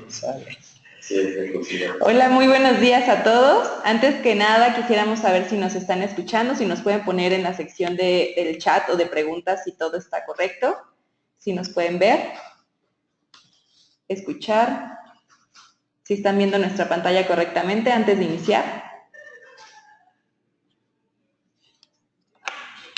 Sale. Hola, muy buenos días a todos. Antes que nada, quisiéramos saber si nos están escuchando, si nos pueden poner en la sección del chat o de preguntas si todo está correcto, si nos pueden ver, escuchar, si están viendo nuestra pantalla correctamente antes de iniciar.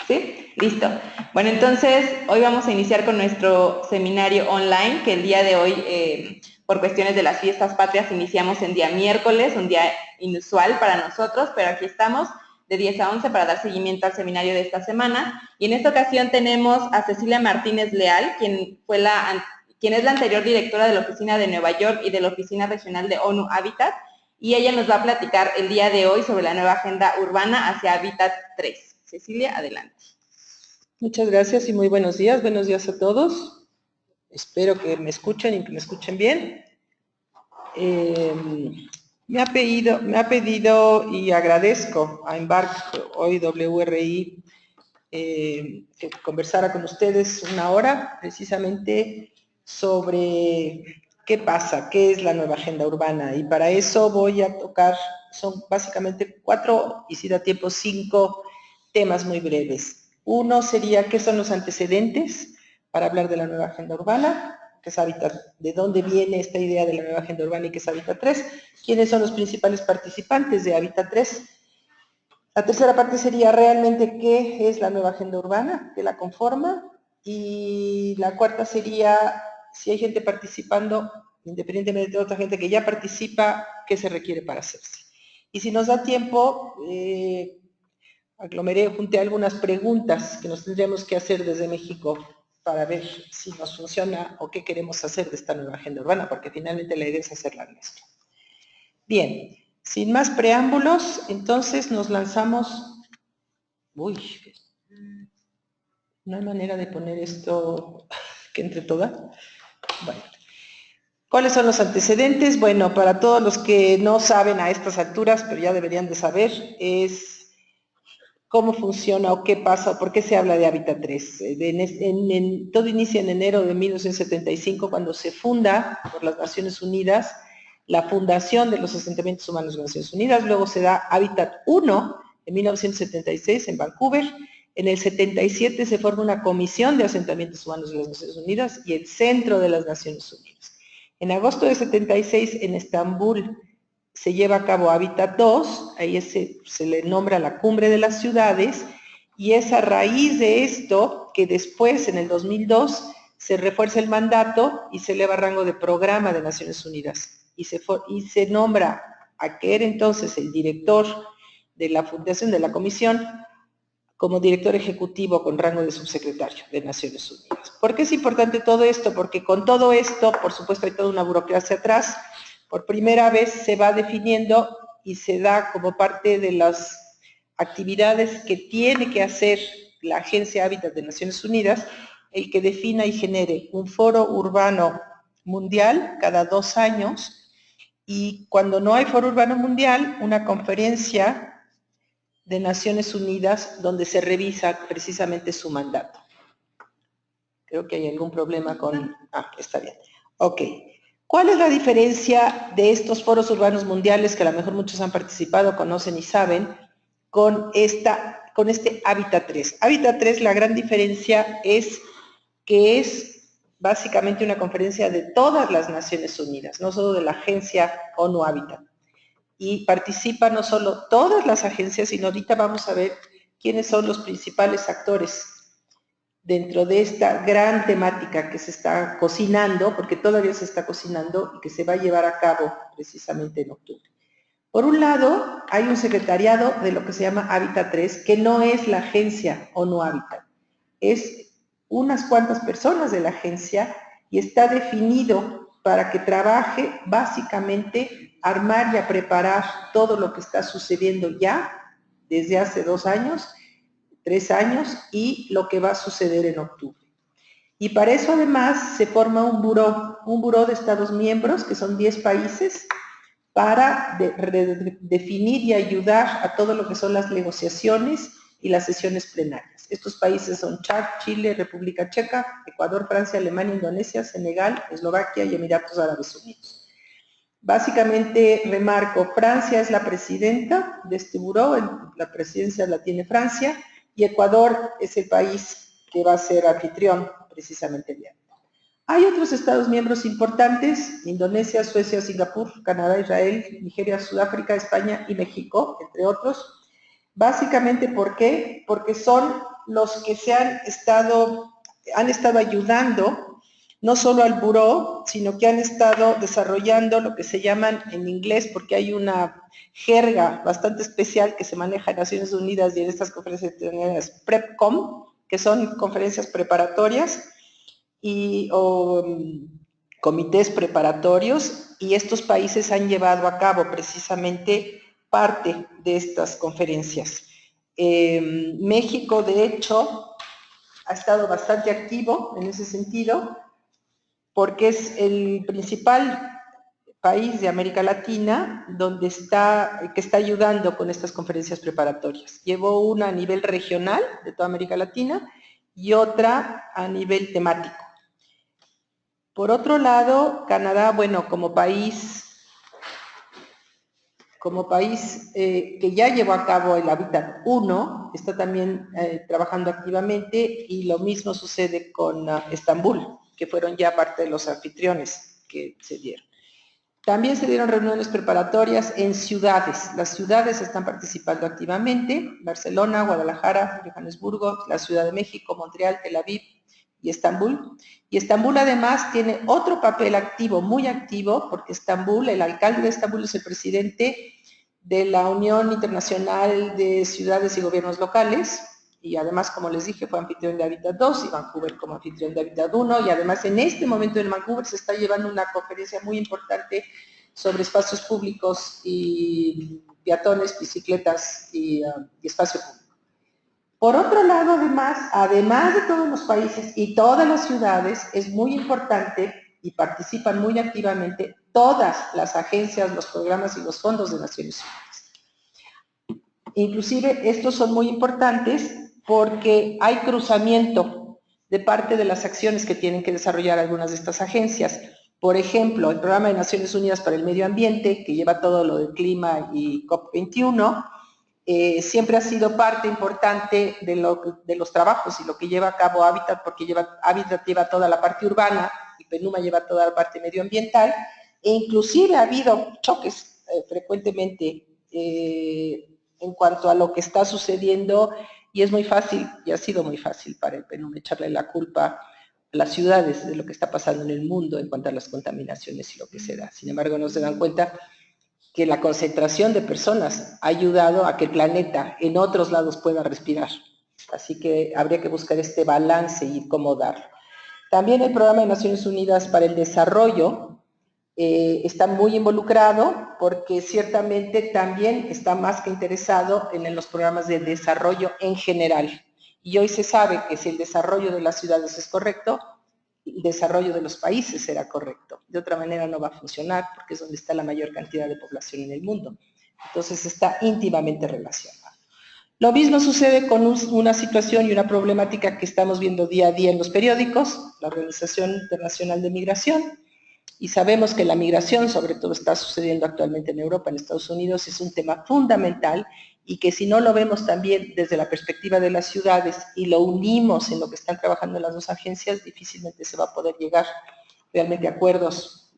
¿Sí? Listo. Bueno, entonces hoy vamos a iniciar con nuestro seminario online, que el día de hoy, por cuestiones de las fiestas patrias, iniciamos en día miércoles, un día inusual para nosotros, pero aquí estamos de 10 a 11 para dar seguimiento al seminario de esta semana. Y en esta ocasión tenemos a Cecilia Martínez Leal, quien es la anterior directora de la Oficina de Nueva York y de la Oficina Regional de ONU Habitat, y ella nos va a platicar el día de hoy sobre la nueva agenda urbana hacia Hábitat 3. Cecilia, adelante. Muchas gracias y muy buenos días. Buenos días a todos. Espero que me escuchen y que me escuchen bien. Me ha pedido y agradezco a Embark, hoy WRI, que conversara con ustedes una hora precisamente sobre qué pasa, qué es la nueva agenda urbana. Y para eso voy a tocar, son básicamente 4 y si da tiempo 5 temas muy breves. Uno sería qué son los antecedentes para hablar de la nueva agenda urbana, que es Hábitat, de dónde viene esta idea de la nueva agenda urbana y qué es Hábitat 3, quiénes son los principales participantes de Hábitat 3. La tercera parte sería realmente qué es la nueva agenda urbana, qué la conforma, y la cuarta sería si hay gente participando, independientemente de otra gente que ya participa, qué se requiere para hacerse. Y si nos da tiempo, junté algunas preguntas que nos tendríamos que hacer desde México para ver si nos funciona o qué queremos hacer de esta nueva agenda urbana, porque finalmente la idea es hacerla nuestra. Bien, sin más preámbulos, entonces nos lanzamos. Uy, no hay manera de poner esto que entre todas. Bueno, ¿cuáles son los antecedentes? Bueno, para todos los que no saben a estas alturas, pero ya deberían de saber, es cómo funciona o qué pasa o por qué se habla de Hábitat 3. Todo inicia en enero de 1975 cuando se funda por las Naciones Unidas la fundación de los asentamientos humanos de las Naciones Unidas, luego se da Hábitat 1 en 1976 en Vancouver, en el 77 se forma una comisión de asentamientos humanos de las Naciones Unidas y el Centro de las Naciones Unidas. En agosto de 76 en Estambul se lleva a cabo Hábitat 2, ahí se le nombra la cumbre de las ciudades, y es a raíz de esto que después, en el 2002, se refuerza el mandato y se eleva a rango de programa de Naciones Unidas. Y se nombra a que era entonces el director de la fundación de la comisión como director ejecutivo con rango de subsecretario de Naciones Unidas. ¿Por qué es importante todo esto? Porque con todo esto, por supuesto, hay toda una burocracia atrás. Por primera vez se va definiendo y se da como parte de las actividades que tiene que hacer la Agencia Hábitat de Naciones Unidas, el que defina y genere un foro urbano mundial cada 2 años, y cuando no hay foro urbano mundial, una conferencia de Naciones Unidas donde se revisa precisamente su mandato. Creo que hay algún problema con... está bien. Ok. ¿Cuál es la diferencia de estos foros urbanos mundiales, que a lo mejor muchos han participado, conocen y saben, con este Hábitat 3? Hábitat 3, la gran diferencia es que es básicamente una conferencia de todas las Naciones Unidas, no solo de la agencia ONU Hábitat. Y participan no solo todas las agencias, sino ahorita vamos a ver quiénes son los principales actores dentro de esta gran temática que se está cocinando, porque todavía se está cocinando y que se va a llevar a cabo precisamente en octubre. Por un lado, hay un secretariado de lo que se llama Hábitat 3, que no es la agencia ONU Hábitat, es unas cuantas personas de la agencia y está definido para que trabaje básicamente armar y a preparar todo lo que está sucediendo ya desde hace 2 años, 3 años y lo que va a suceder en octubre. Y para eso además se forma un buró de Estados miembros, que son 10 países, para definir y ayudar a todo lo que son las negociaciones y las sesiones plenarias. Estos países son Chad, Chile, República Checa, Ecuador, Francia, Alemania, Indonesia, Senegal, Eslovaquia y Emiratos Árabes Unidos. Básicamente, remarco, Francia es la presidenta de este buró, la presidencia la tiene Francia, y Ecuador es el país que va a ser anfitrión precisamente el día. Hay otros Estados miembros importantes, Indonesia, Suecia, Singapur, Canadá, Israel, Nigeria, Sudáfrica, España y México, entre otros. Básicamente, ¿por qué? Porque son los que han estado ayudando no solo al buró, sino que han estado desarrollando lo que se llaman en inglés, porque hay una jerga bastante especial que se maneja en Naciones Unidas y en estas conferencias internacionales, PrepCom, que son conferencias preparatorias o comités preparatorios, y estos países han llevado a cabo precisamente parte de estas conferencias. México, de hecho, ha estado bastante activo en ese sentido, porque es el principal país de América Latina que está ayudando con estas conferencias preparatorias. Llevó una a nivel regional de toda América Latina y otra a nivel temático. Por otro lado, Canadá, bueno, como país que ya llevó a cabo el Hábitat 1, está también trabajando activamente, y lo mismo sucede con Estambul, que fueron ya parte de los anfitriones que se dieron. También se dieron reuniones preparatorias en ciudades. Las ciudades están participando activamente: Barcelona, Guadalajara, Johannesburgo, la Ciudad de México, Montreal, Tel Aviv y Estambul. Y Estambul además tiene otro papel activo, muy activo, porque el alcalde de Estambul es el presidente de la Unión Internacional de Ciudades y Gobiernos Locales, y además, como les dije, fue anfitrión de Hábitat 2 y Vancouver como anfitrión de Hábitat 1, y además en este momento en Vancouver se está llevando una conferencia muy importante sobre espacios públicos y peatones, bicicletas y espacio público. Por otro lado, además de todos los países y todas las ciudades, es muy importante y participan muy activamente todas las agencias, los programas y los fondos de Naciones Unidas. Inclusive estos son muy importantes porque hay cruzamiento de parte de las acciones que tienen que desarrollar algunas de estas agencias. Por ejemplo, el Programa de Naciones Unidas para el Medio Ambiente, que lleva todo lo del clima y COP21, siempre ha sido parte importante de los trabajos y lo que lleva a cabo Hábitat, porque Hábitat lleva toda la parte urbana y PENUMA lleva toda la parte medioambiental, e inclusive ha habido choques frecuentemente en cuanto a lo que está sucediendo, y es muy fácil, y ha sido muy fácil para el PENUMA echarle la culpa a las ciudades de lo que está pasando en el mundo en cuanto a las contaminaciones y lo que se da. Sin embargo, no se dan cuenta que la concentración de personas ha ayudado a que el planeta en otros lados pueda respirar. Así que habría que buscar este balance y cómo darlo. También el Programa de Naciones Unidas para el Desarrollo está muy involucrado, porque ciertamente también está más que interesado en los programas de desarrollo en general. Y hoy se sabe que si el desarrollo de las ciudades es correcto, el desarrollo de los países será correcto. De otra manera no va a funcionar, porque es donde está la mayor cantidad de población en el mundo. Entonces está íntimamente relacionado. Lo mismo sucede con una situación y una problemática que estamos viendo día a día en los periódicos, la Organización Internacional de Migración, y sabemos que la migración, sobre todo, está sucediendo actualmente en Europa, en Estados Unidos, es un tema fundamental, y que si no lo vemos también desde la perspectiva de las ciudades y lo unimos en lo que están trabajando las dos agencias, difícilmente se va a poder llegar realmente a acuerdos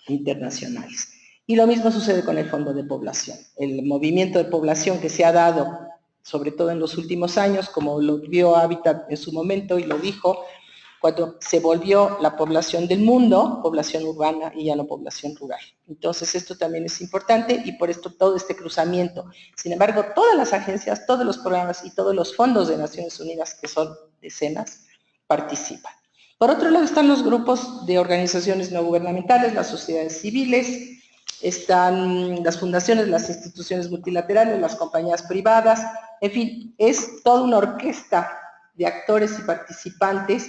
internacionales. Y lo mismo sucede con el Fondo de Población. El movimiento de población que se ha dado, sobre todo en los últimos años, como lo vio Hábitat en su momento y lo dijo, cuando se volvió la población del mundo, población urbana y ya no población rural. Entonces esto también es importante, y por esto todo este cruzamiento. Sin embargo, todas las agencias, todos los programas y todos los fondos de Naciones Unidas, que son decenas, participan. Por otro lado están los grupos de organizaciones no gubernamentales, las sociedades civiles, están las fundaciones, las instituciones multilaterales, las compañías privadas, en fin, es toda una orquesta de actores y participantes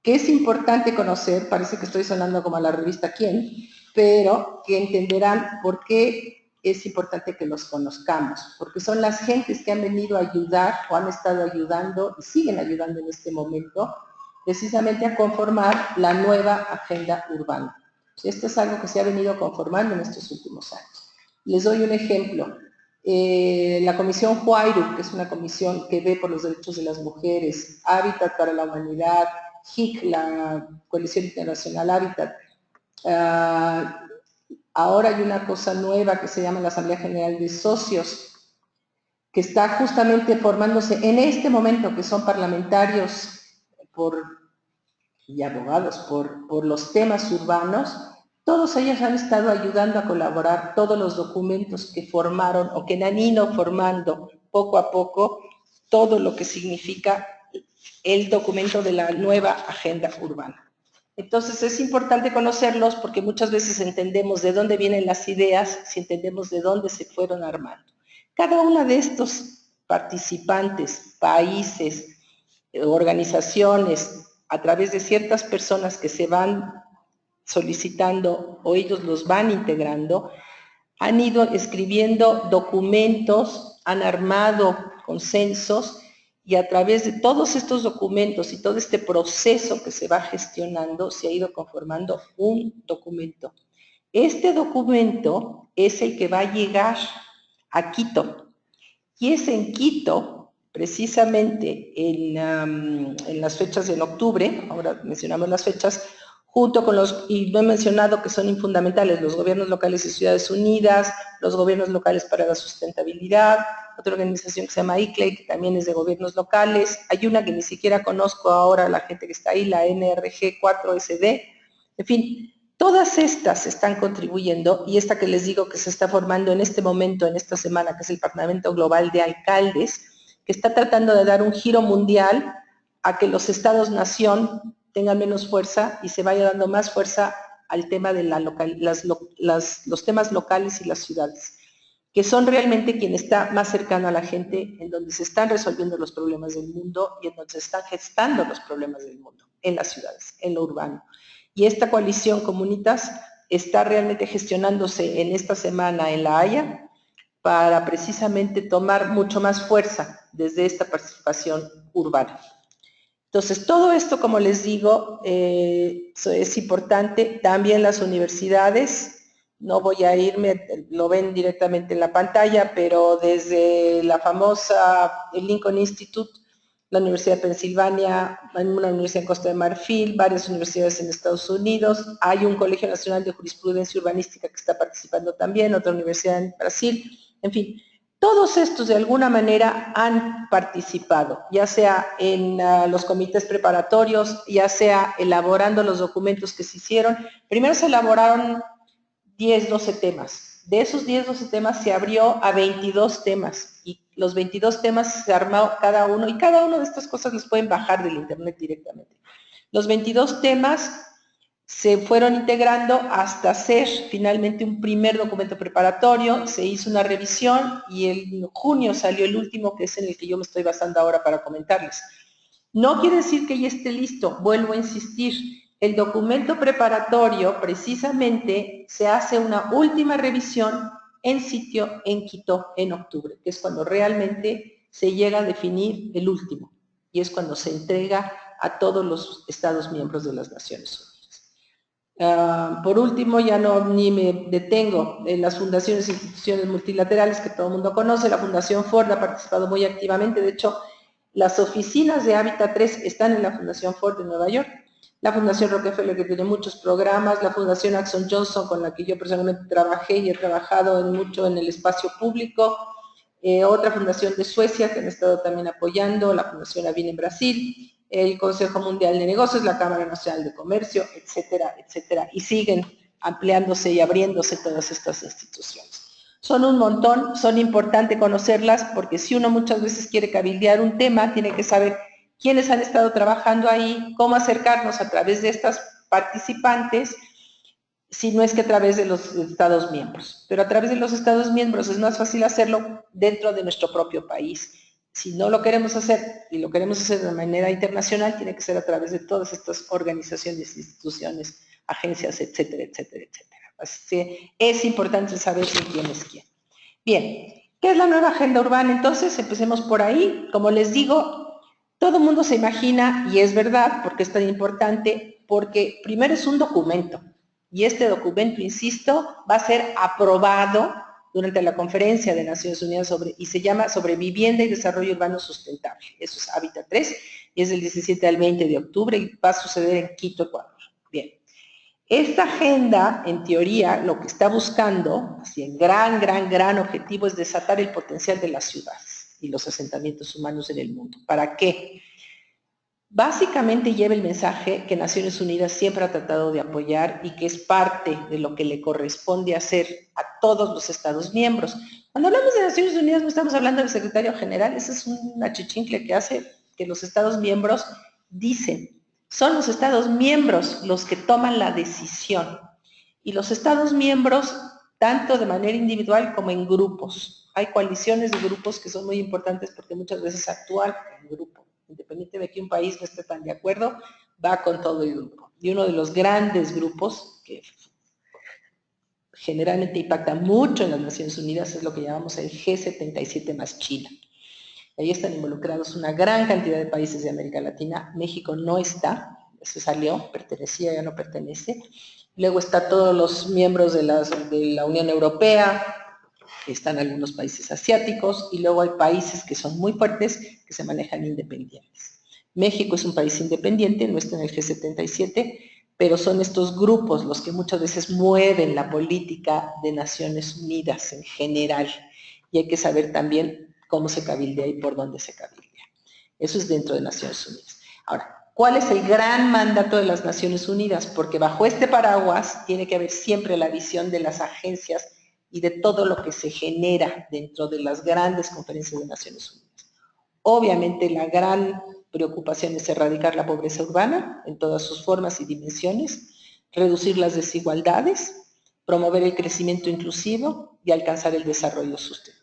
que es importante conocer. Parece que estoy sonando como a la revista Quién, pero que entenderán por qué es importante que los conozcamos, porque son las gentes que han venido a ayudar o han estado ayudando y siguen ayudando en este momento, precisamente a conformar la nueva agenda urbana. Esto es algo que se ha venido conformando en estos últimos años. Les doy un ejemplo. La Comisión Huayru, que es una comisión que ve por los derechos de las mujeres, Hábitat para la Humanidad, HIC, la Coalición Internacional Hábitat. Ahora hay una cosa nueva que se llama la Asamblea General de Socios, que está justamente formándose en este momento, que son parlamentarios y abogados por los temas urbanos. Todos ellos han estado ayudando a colaborar todos los documentos que formaron o que han ido formando poco a poco todo lo que significa el documento de la nueva agenda urbana. Entonces es importante conocerlos porque muchas veces entendemos de dónde vienen las ideas si entendemos de dónde se fueron armando. Cada uno de estos participantes, países, organizaciones, a través de ciertas personas que se van solicitando o ellos los van integrando, han ido escribiendo documentos, han armado consensos y a través de todos estos documentos y todo este proceso que se va gestionando, se ha ido conformando un documento. Este documento es el que va a llegar a Quito y es en Quito, precisamente en las fechas de octubre, ahora mencionamos las fechas, junto con y no he mencionado que son fundamentales, los gobiernos locales y ciudades unidas, los gobiernos locales para la sustentabilidad, otra organización que se llama ICLEI, que también es de gobiernos locales, hay una que ni siquiera conozco ahora, la gente que está ahí, la NRG 4SD, en fin, todas estas están contribuyendo y esta que les digo que se está formando en este momento, en esta semana, que es el Parlamento Global de Alcaldes, que está tratando de dar un giro mundial a que los estados-nación tengan menos fuerza y se vaya dando más fuerza al tema de los temas locales y las ciudades, que son realmente quien está más cercano a la gente, en donde se están resolviendo los problemas del mundo y en donde se están gestando los problemas del mundo, en las ciudades, en lo urbano. Y esta coalición Comunitas está realmente gestionándose en esta semana en La Haya para precisamente tomar mucho más fuerza desde esta participación urbana. Entonces, todo esto, como les digo, es importante. También las universidades, no voy a irme, lo ven directamente en la pantalla, pero desde la famosa Lincoln Institute, la Universidad de Pensilvania, una universidad en Costa de Marfil, varias universidades en Estados Unidos, hay un Colegio Nacional de Jurisprudencia Urbanística que está participando también, otra universidad en Brasil, en fin. Todos estos de alguna manera han participado, ya sea en los comités preparatorios, ya sea elaborando los documentos que se hicieron. Primero se elaboraron 10, 12 temas. De esos 10, 12 temas se abrió a 22 temas y los 22 temas se armó cada uno y cada una de estas cosas las pueden bajar del internet directamente. Los 22 temas se fueron integrando hasta hacer finalmente un primer documento preparatorio, se hizo una revisión y en junio salió el último, que es en el que yo me estoy basando ahora para comentarles. No quiere decir que ya esté listo, vuelvo a insistir, el documento preparatorio precisamente se hace una última revisión en sitio en Quito en octubre, que es cuando realmente se llega a definir el último y es cuando se entrega a todos los Estados miembros de las Naciones Unidas. Por último, ya ni me detengo en las fundaciones e instituciones multilaterales que todo el mundo conoce. La Fundación Ford ha participado muy activamente. De hecho, las oficinas de Hábitat 3 están en la Fundación Ford de Nueva York. La Fundación Rockefeller, que tiene muchos programas. La Fundación Axon Johnson, con la que yo personalmente trabajé y he trabajado mucho en el espacio público. Otra fundación de Suecia, que han estado también apoyando. La Fundación Avin en Brasil. El Consejo Mundial de Negocios, la Cámara Nacional de Comercio, etcétera, etcétera. Y siguen ampliándose y abriéndose todas estas instituciones. Son un montón, son importantes conocerlas porque si uno muchas veces quiere cabildear un tema, tiene que saber quiénes han estado trabajando ahí, cómo acercarnos a través de estas participantes, si no es que a través de los Estados miembros. Pero a través de los Estados miembros es más fácil hacerlo dentro de nuestro propio país. Si no lo queremos hacer y lo queremos hacer de manera internacional, tiene que ser a través de todas estas organizaciones, instituciones, agencias, etcétera, etcétera, etcétera. Así que es importante saber quién es quién. Bien, ¿qué es la nueva agenda urbana? Entonces, empecemos por ahí. Como les digo, todo el mundo se imagina, y es verdad, porque es tan importante, porque primero es un documento, y este documento, insisto, va a ser aprobado durante la Conferencia de Naciones Unidas y se llama Sobre Vivienda y Desarrollo Urbano Sustentable. Eso es Hábitat 3, y es del 17 al 20 de octubre, y va a suceder en Quito, Ecuador. Bien. Esta agenda, en teoría, lo que está buscando, así en gran objetivo, es desatar el potencial de las ciudades y los asentamientos humanos en el mundo. ¿Para qué? Básicamente lleva el mensaje que Naciones Unidas siempre ha tratado de apoyar y que es parte de lo que le corresponde hacer a todos los Estados miembros. Cuando hablamos de Naciones Unidas no estamos hablando del secretario general, ese es un achichincle que hace que los Estados miembros dicen. Son los Estados miembros los que toman la decisión. Y los Estados miembros, tanto de manera individual como en grupos. Hay coaliciones de grupos que son muy importantes porque muchas veces actúan en grupo. Independientemente de que un país no esté tan de acuerdo, va con todo el grupo. Y uno de los grandes grupos que generalmente impacta mucho en las Naciones Unidas es lo que llamamos el G77 más China. Ahí están involucrados una gran cantidad de países de América Latina. México no está, se salió, pertenecía, ya no pertenece. Luego está todos los miembros de la Unión Europea, están algunos países asiáticos, y luego hay países que son muy fuertes, que se manejan independientes. México es un país independiente, no está en el G77, pero son estos grupos los que muchas veces mueven la política de Naciones Unidas en general, y hay que saber también cómo se cabildea y por dónde se cabildea. Eso es dentro de Naciones Unidas. Ahora, ¿cuál es el gran mandato de las Naciones Unidas? Porque bajo este paraguas tiene que haber siempre la visión de las agencias y de todo lo que se genera dentro de las grandes conferencias de Naciones Unidas. Obviamente la gran preocupación es erradicar la pobreza urbana en todas sus formas y dimensiones, reducir las desigualdades, promover el crecimiento inclusivo y alcanzar el desarrollo sustentable.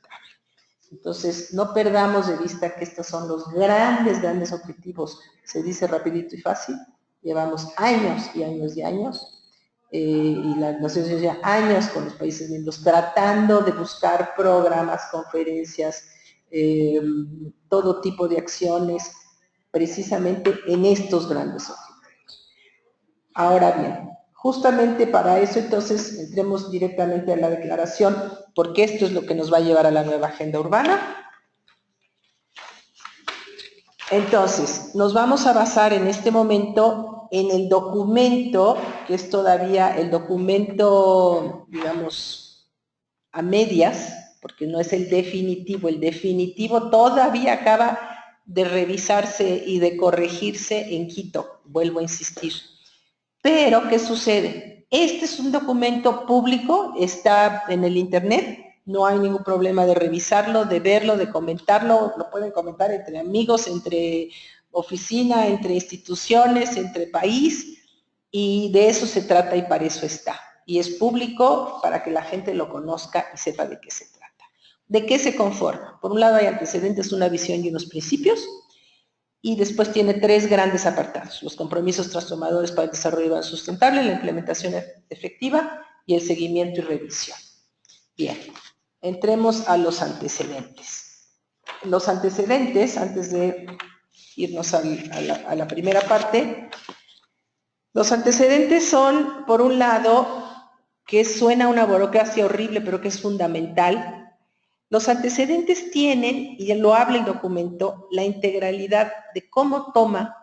Entonces, no perdamos de vista que estos son los grandes objetivos. Se dice rapidito y fácil, llevamos años y años y años, y las Naciones Unidas ya años con los países miembros tratando de buscar programas, conferencias, todo tipo de acciones, precisamente en estos grandes objetivos. Ahora bien, justamente para eso entonces entremos directamente a la declaración, porque esto es lo que nos va a llevar a la nueva agenda urbana. Entonces, nos vamos a basar en este momento en el documento, que es todavía el documento, digamos, a medias, porque no es el definitivo todavía acaba de revisarse y de corregirse en Quito, vuelvo a insistir. Pero, ¿qué sucede? Este es un documento público, está en el internet, no hay ningún problema de revisarlo, de verlo, de comentarlo, lo pueden comentar entre amigos, entre oficina, entre instituciones, entre país, y de eso se trata y para eso está. Y es público para que la gente lo conozca y sepa de qué se trata. ¿De qué se conforma? Por un lado hay antecedentes, una visión y unos principios, y después tiene tres grandes apartados: los compromisos transformadores para el desarrollo sustentable, la implementación efectiva y el seguimiento y revisión. Bien, entremos a los antecedentes. Los antecedentes, antes de irnos a la primera parte, los antecedentes son, por un lado, que suena una burocracia horrible, pero que es fundamental. Los antecedentes tienen, y lo habla el documento, la integralidad de cómo toma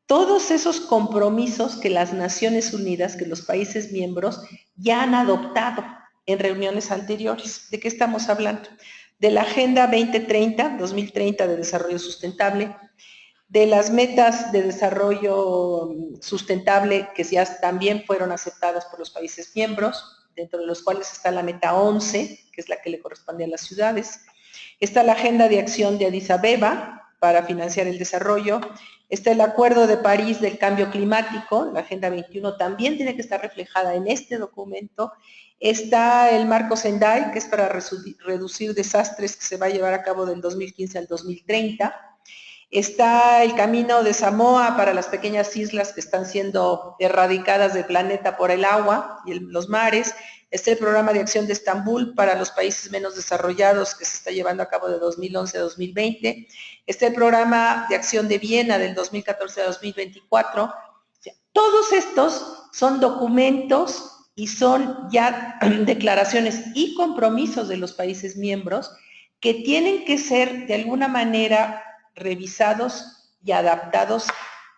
todos esos compromisos que las Naciones Unidas, que los países miembros ya han adoptado en reuniones anteriores. ¿De qué estamos hablando? De la Agenda 2030 de Desarrollo Sustentable, de las metas de desarrollo sustentable que ya también fueron aceptadas por los países miembros, dentro de los cuales está la meta 11, que es la que le corresponde a las ciudades. Está la Agenda de Acción de Addis Abeba para financiar el desarrollo. Está el Acuerdo de París del Cambio Climático, la Agenda 21 también tiene que estar reflejada en este documento. Está el Marco Sendai, que es para reducir desastres, que se va a llevar a cabo del 2015 al 2030. Está el Camino de Samoa para las pequeñas islas que están siendo erradicadas del planeta por el agua y los mares, Está el programa de acción de Estambul para los países menos desarrollados que se está llevando a cabo de 2011 a 2020. Está el programa de acción de Viena del 2014 a 2024. O sea, todos estos son documentos y son ya declaraciones y compromisos de los países miembros que tienen que ser de alguna manera revisados y adaptados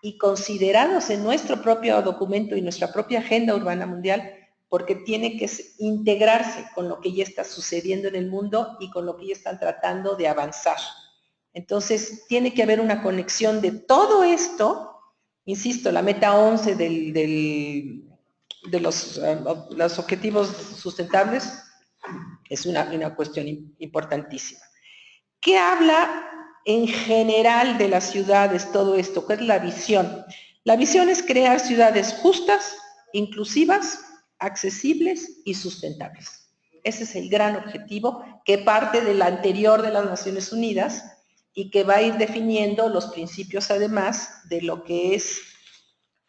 y considerados en nuestro propio documento y nuestra propia agenda urbana mundial, porque tiene que integrarse con lo que ya está sucediendo en el mundo y con lo que ya están tratando de avanzar. Entonces, tiene que haber una conexión de todo esto, insisto, la meta 11 de los objetivos sustentables es una cuestión importantísima. ¿Qué habla en general de las ciudades todo esto? ¿Qué es la visión? La visión es crear ciudades justas, inclusivas, accesibles y sustentables. Ese es el gran objetivo que parte del anterior de las Naciones Unidas y que va a ir definiendo los principios además de lo que es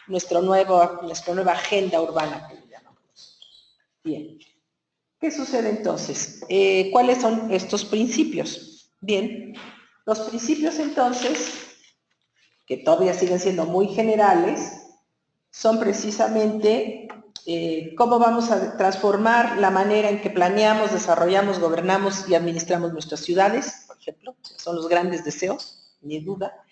nuestra nueva agenda urbana que le llamamos. Bien. ¿Qué sucede entonces? ¿Cuáles son estos principios? Bien, los principios entonces, que todavía siguen siendo muy generales, son precisamente cómo vamos a transformar la manera en que planeamos, desarrollamos, gobernamos y administramos nuestras ciudades, por ejemplo, son los grandes deseos, ni duda.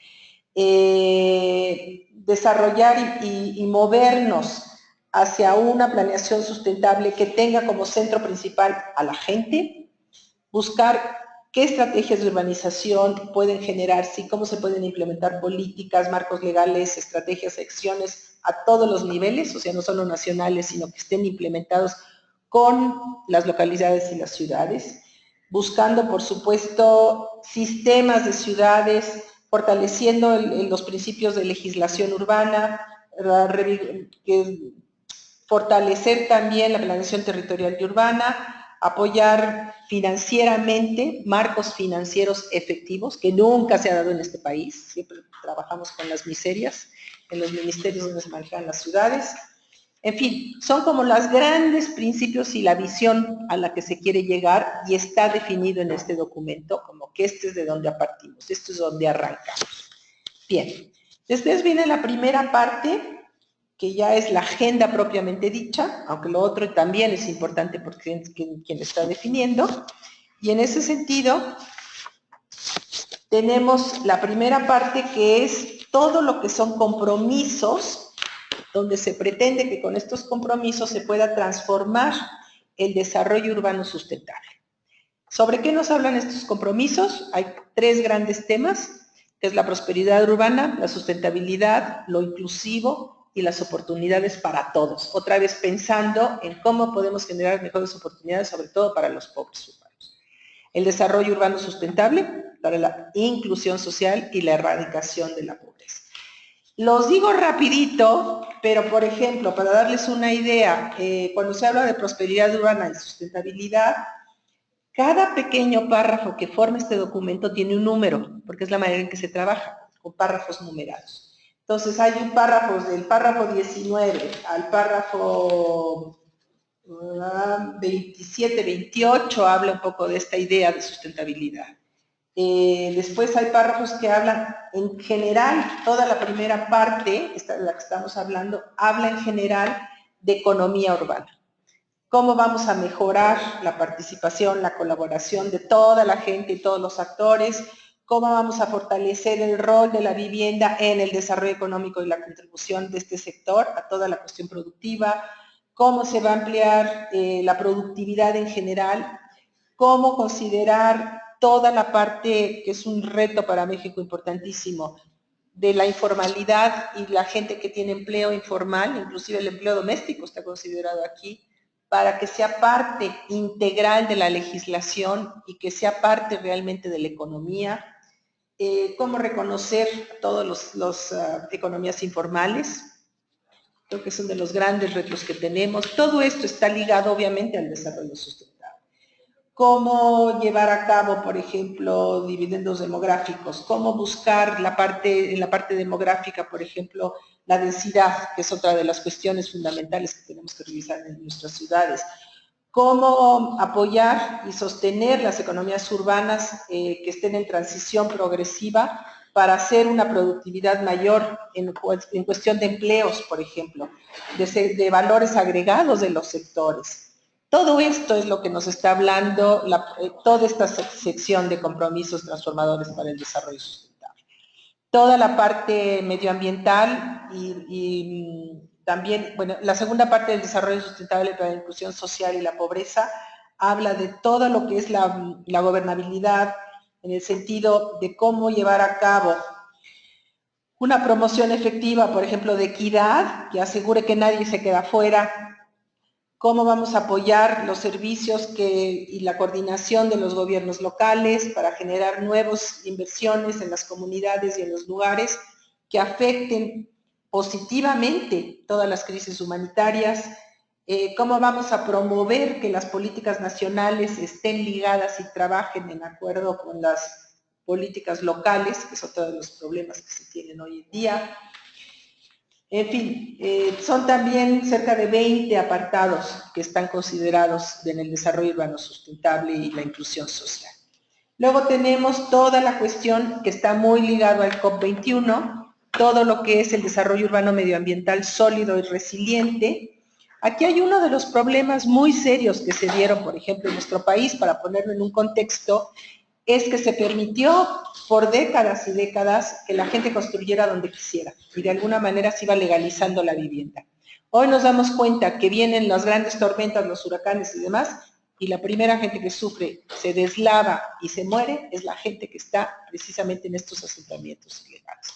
Desarrollar y movernos hacia una planeación sustentable que tenga como centro principal a la gente, buscar qué estrategias de urbanización pueden generarse y cómo se pueden implementar políticas, marcos legales, estrategias, acciones a todos los niveles, o sea, no solo nacionales, sino que estén implementados con las localidades y las ciudades, buscando, por supuesto, sistemas de ciudades, fortaleciendo los principios de legislación urbana, fortalecer también la planeación territorial y urbana, apoyar financieramente marcos financieros efectivos, que nunca se ha dado en este país, siempre trabajamos con las miserias en los ministerios donde se manejan las ciudades. En fin, son como los grandes principios y la visión a la que se quiere llegar y está definido en este documento como que este es de donde partimos, esto es donde arrancamos. Bien, después viene la primera parte, que ya es la agenda propiamente dicha, aunque lo otro también es importante porque es quien lo está definiendo. Y en ese sentido, tenemos la primera parte que es todo lo que son compromisos, donde se pretende que con estos compromisos se pueda transformar el desarrollo urbano sustentable. ¿Sobre qué nos hablan estos compromisos? Hay tres grandes temas, que es la prosperidad urbana, la sustentabilidad, lo inclusivo y las oportunidades para todos. Otra vez pensando en cómo podemos generar mejores oportunidades, sobre todo para los pobres urbanos. El desarrollo urbano sustentable, para la inclusión social y la erradicación de la pobreza. Los digo rapidito, pero por ejemplo, para darles una idea, cuando se habla de prosperidad urbana y sustentabilidad, cada pequeño párrafo que forma este documento tiene un número, porque es la manera en que se trabaja, con párrafos numerados. Entonces hay un párrafo, del párrafo 19 al párrafo 27, 28, habla un poco de esta idea de sustentabilidad. Después hay párrafos que hablan en general, toda la primera parte, esta de la que estamos hablando, habla en general de economía urbana. Cómo vamos a mejorar la participación, la colaboración de toda la gente y todos los actores, cómo vamos a fortalecer el rol de la vivienda en el desarrollo económico y la contribución de este sector a toda la cuestión productiva, cómo se va a ampliar la productividad en general, cómo considerar toda la parte que es un reto para México importantísimo, de la informalidad y la gente que tiene empleo informal, inclusive el empleo doméstico está considerado aquí, para que sea parte integral de la legislación y que sea parte realmente de la economía, cómo reconocer todas las economías informales, creo que son de los grandes retos que tenemos. Todo esto está ligado obviamente al desarrollo sustentable. Cómo llevar a cabo, por ejemplo, dividendos demográficos, cómo buscar en la parte demográfica, por ejemplo, la densidad, que es otra de las cuestiones fundamentales que tenemos que revisar en nuestras ciudades. cómo apoyar y sostener las economías urbanas que estén en transición progresiva para hacer una productividad mayor en cuestión de empleos, por ejemplo, de valores agregados de los sectores. Todo esto es lo que nos está hablando toda esta sección de compromisos transformadores para el desarrollo sustentable. Toda la parte medioambiental y también, bueno, la segunda parte del desarrollo sustentable para la inclusión social y la pobreza habla de todo lo que es la gobernabilidad en el sentido de cómo llevar a cabo una promoción efectiva, por ejemplo, de equidad, que asegure que nadie se queda fuera, cómo vamos a apoyar los servicios y la coordinación de los gobiernos locales para generar nuevas inversiones en las comunidades y en los lugares que afecten positivamente todas las crisis humanitarias, cómo vamos a promover que las políticas nacionales estén ligadas y trabajen en acuerdo con las políticas locales, que son todos los problemas que se tienen hoy en día. En fin, son también cerca de 20 apartados que están considerados en el desarrollo urbano sustentable y la inclusión social. Luego tenemos toda la cuestión que está muy ligado al COP21, todo lo que es el desarrollo urbano medioambiental sólido y resiliente. Aquí hay uno de los problemas muy serios que se dieron, por ejemplo, en nuestro país, para ponerlo en un contexto, es que se permitió por décadas y décadas que la gente construyera donde quisiera y de alguna manera se iba legalizando la vivienda. Hoy nos damos cuenta que vienen las grandes tormentas, los huracanes y demás, y la primera gente que sufre, se deslava y se muere es la gente que está precisamente en estos asentamientos ilegales.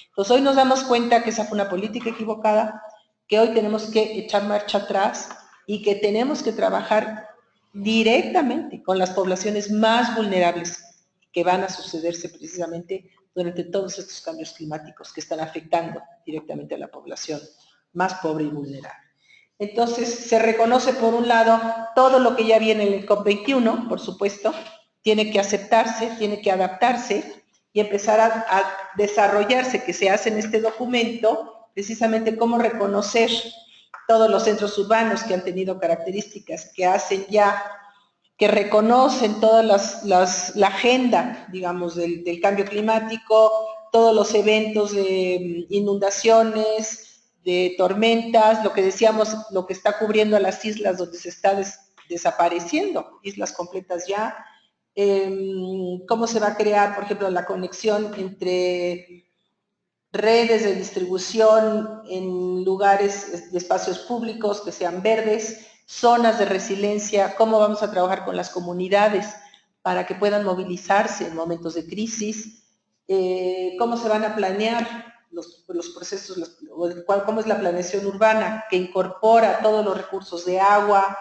Entonces hoy nos damos cuenta que esa fue una política equivocada, que hoy tenemos que echar marcha atrás y que tenemos que trabajar directamente con las poblaciones más vulnerables que van a sucederse precisamente durante todos estos cambios climáticos que están afectando directamente a la población más pobre y vulnerable. Entonces, se reconoce por un lado todo lo que ya viene en el COP21, por supuesto, tiene que aceptarse, tiene que adaptarse y empezar a desarrollarse, que se hace en este documento, precisamente cómo reconocer todos los centros urbanos que han tenido características que hacen ya, que reconocen toda la agenda, digamos, del cambio climático, todos los eventos de inundaciones, de tormentas, lo que decíamos, lo que está cubriendo a las islas donde se está desapareciendo, islas completas ya, cómo se va a crear, por ejemplo, la conexión entre redes de distribución en lugares de espacios públicos que sean verdes, zonas de resiliencia, cómo vamos a trabajar con las comunidades para que puedan movilizarse en momentos de crisis, cómo se van a planear los procesos, cómo es la planeación urbana que incorpora todos los recursos de agua,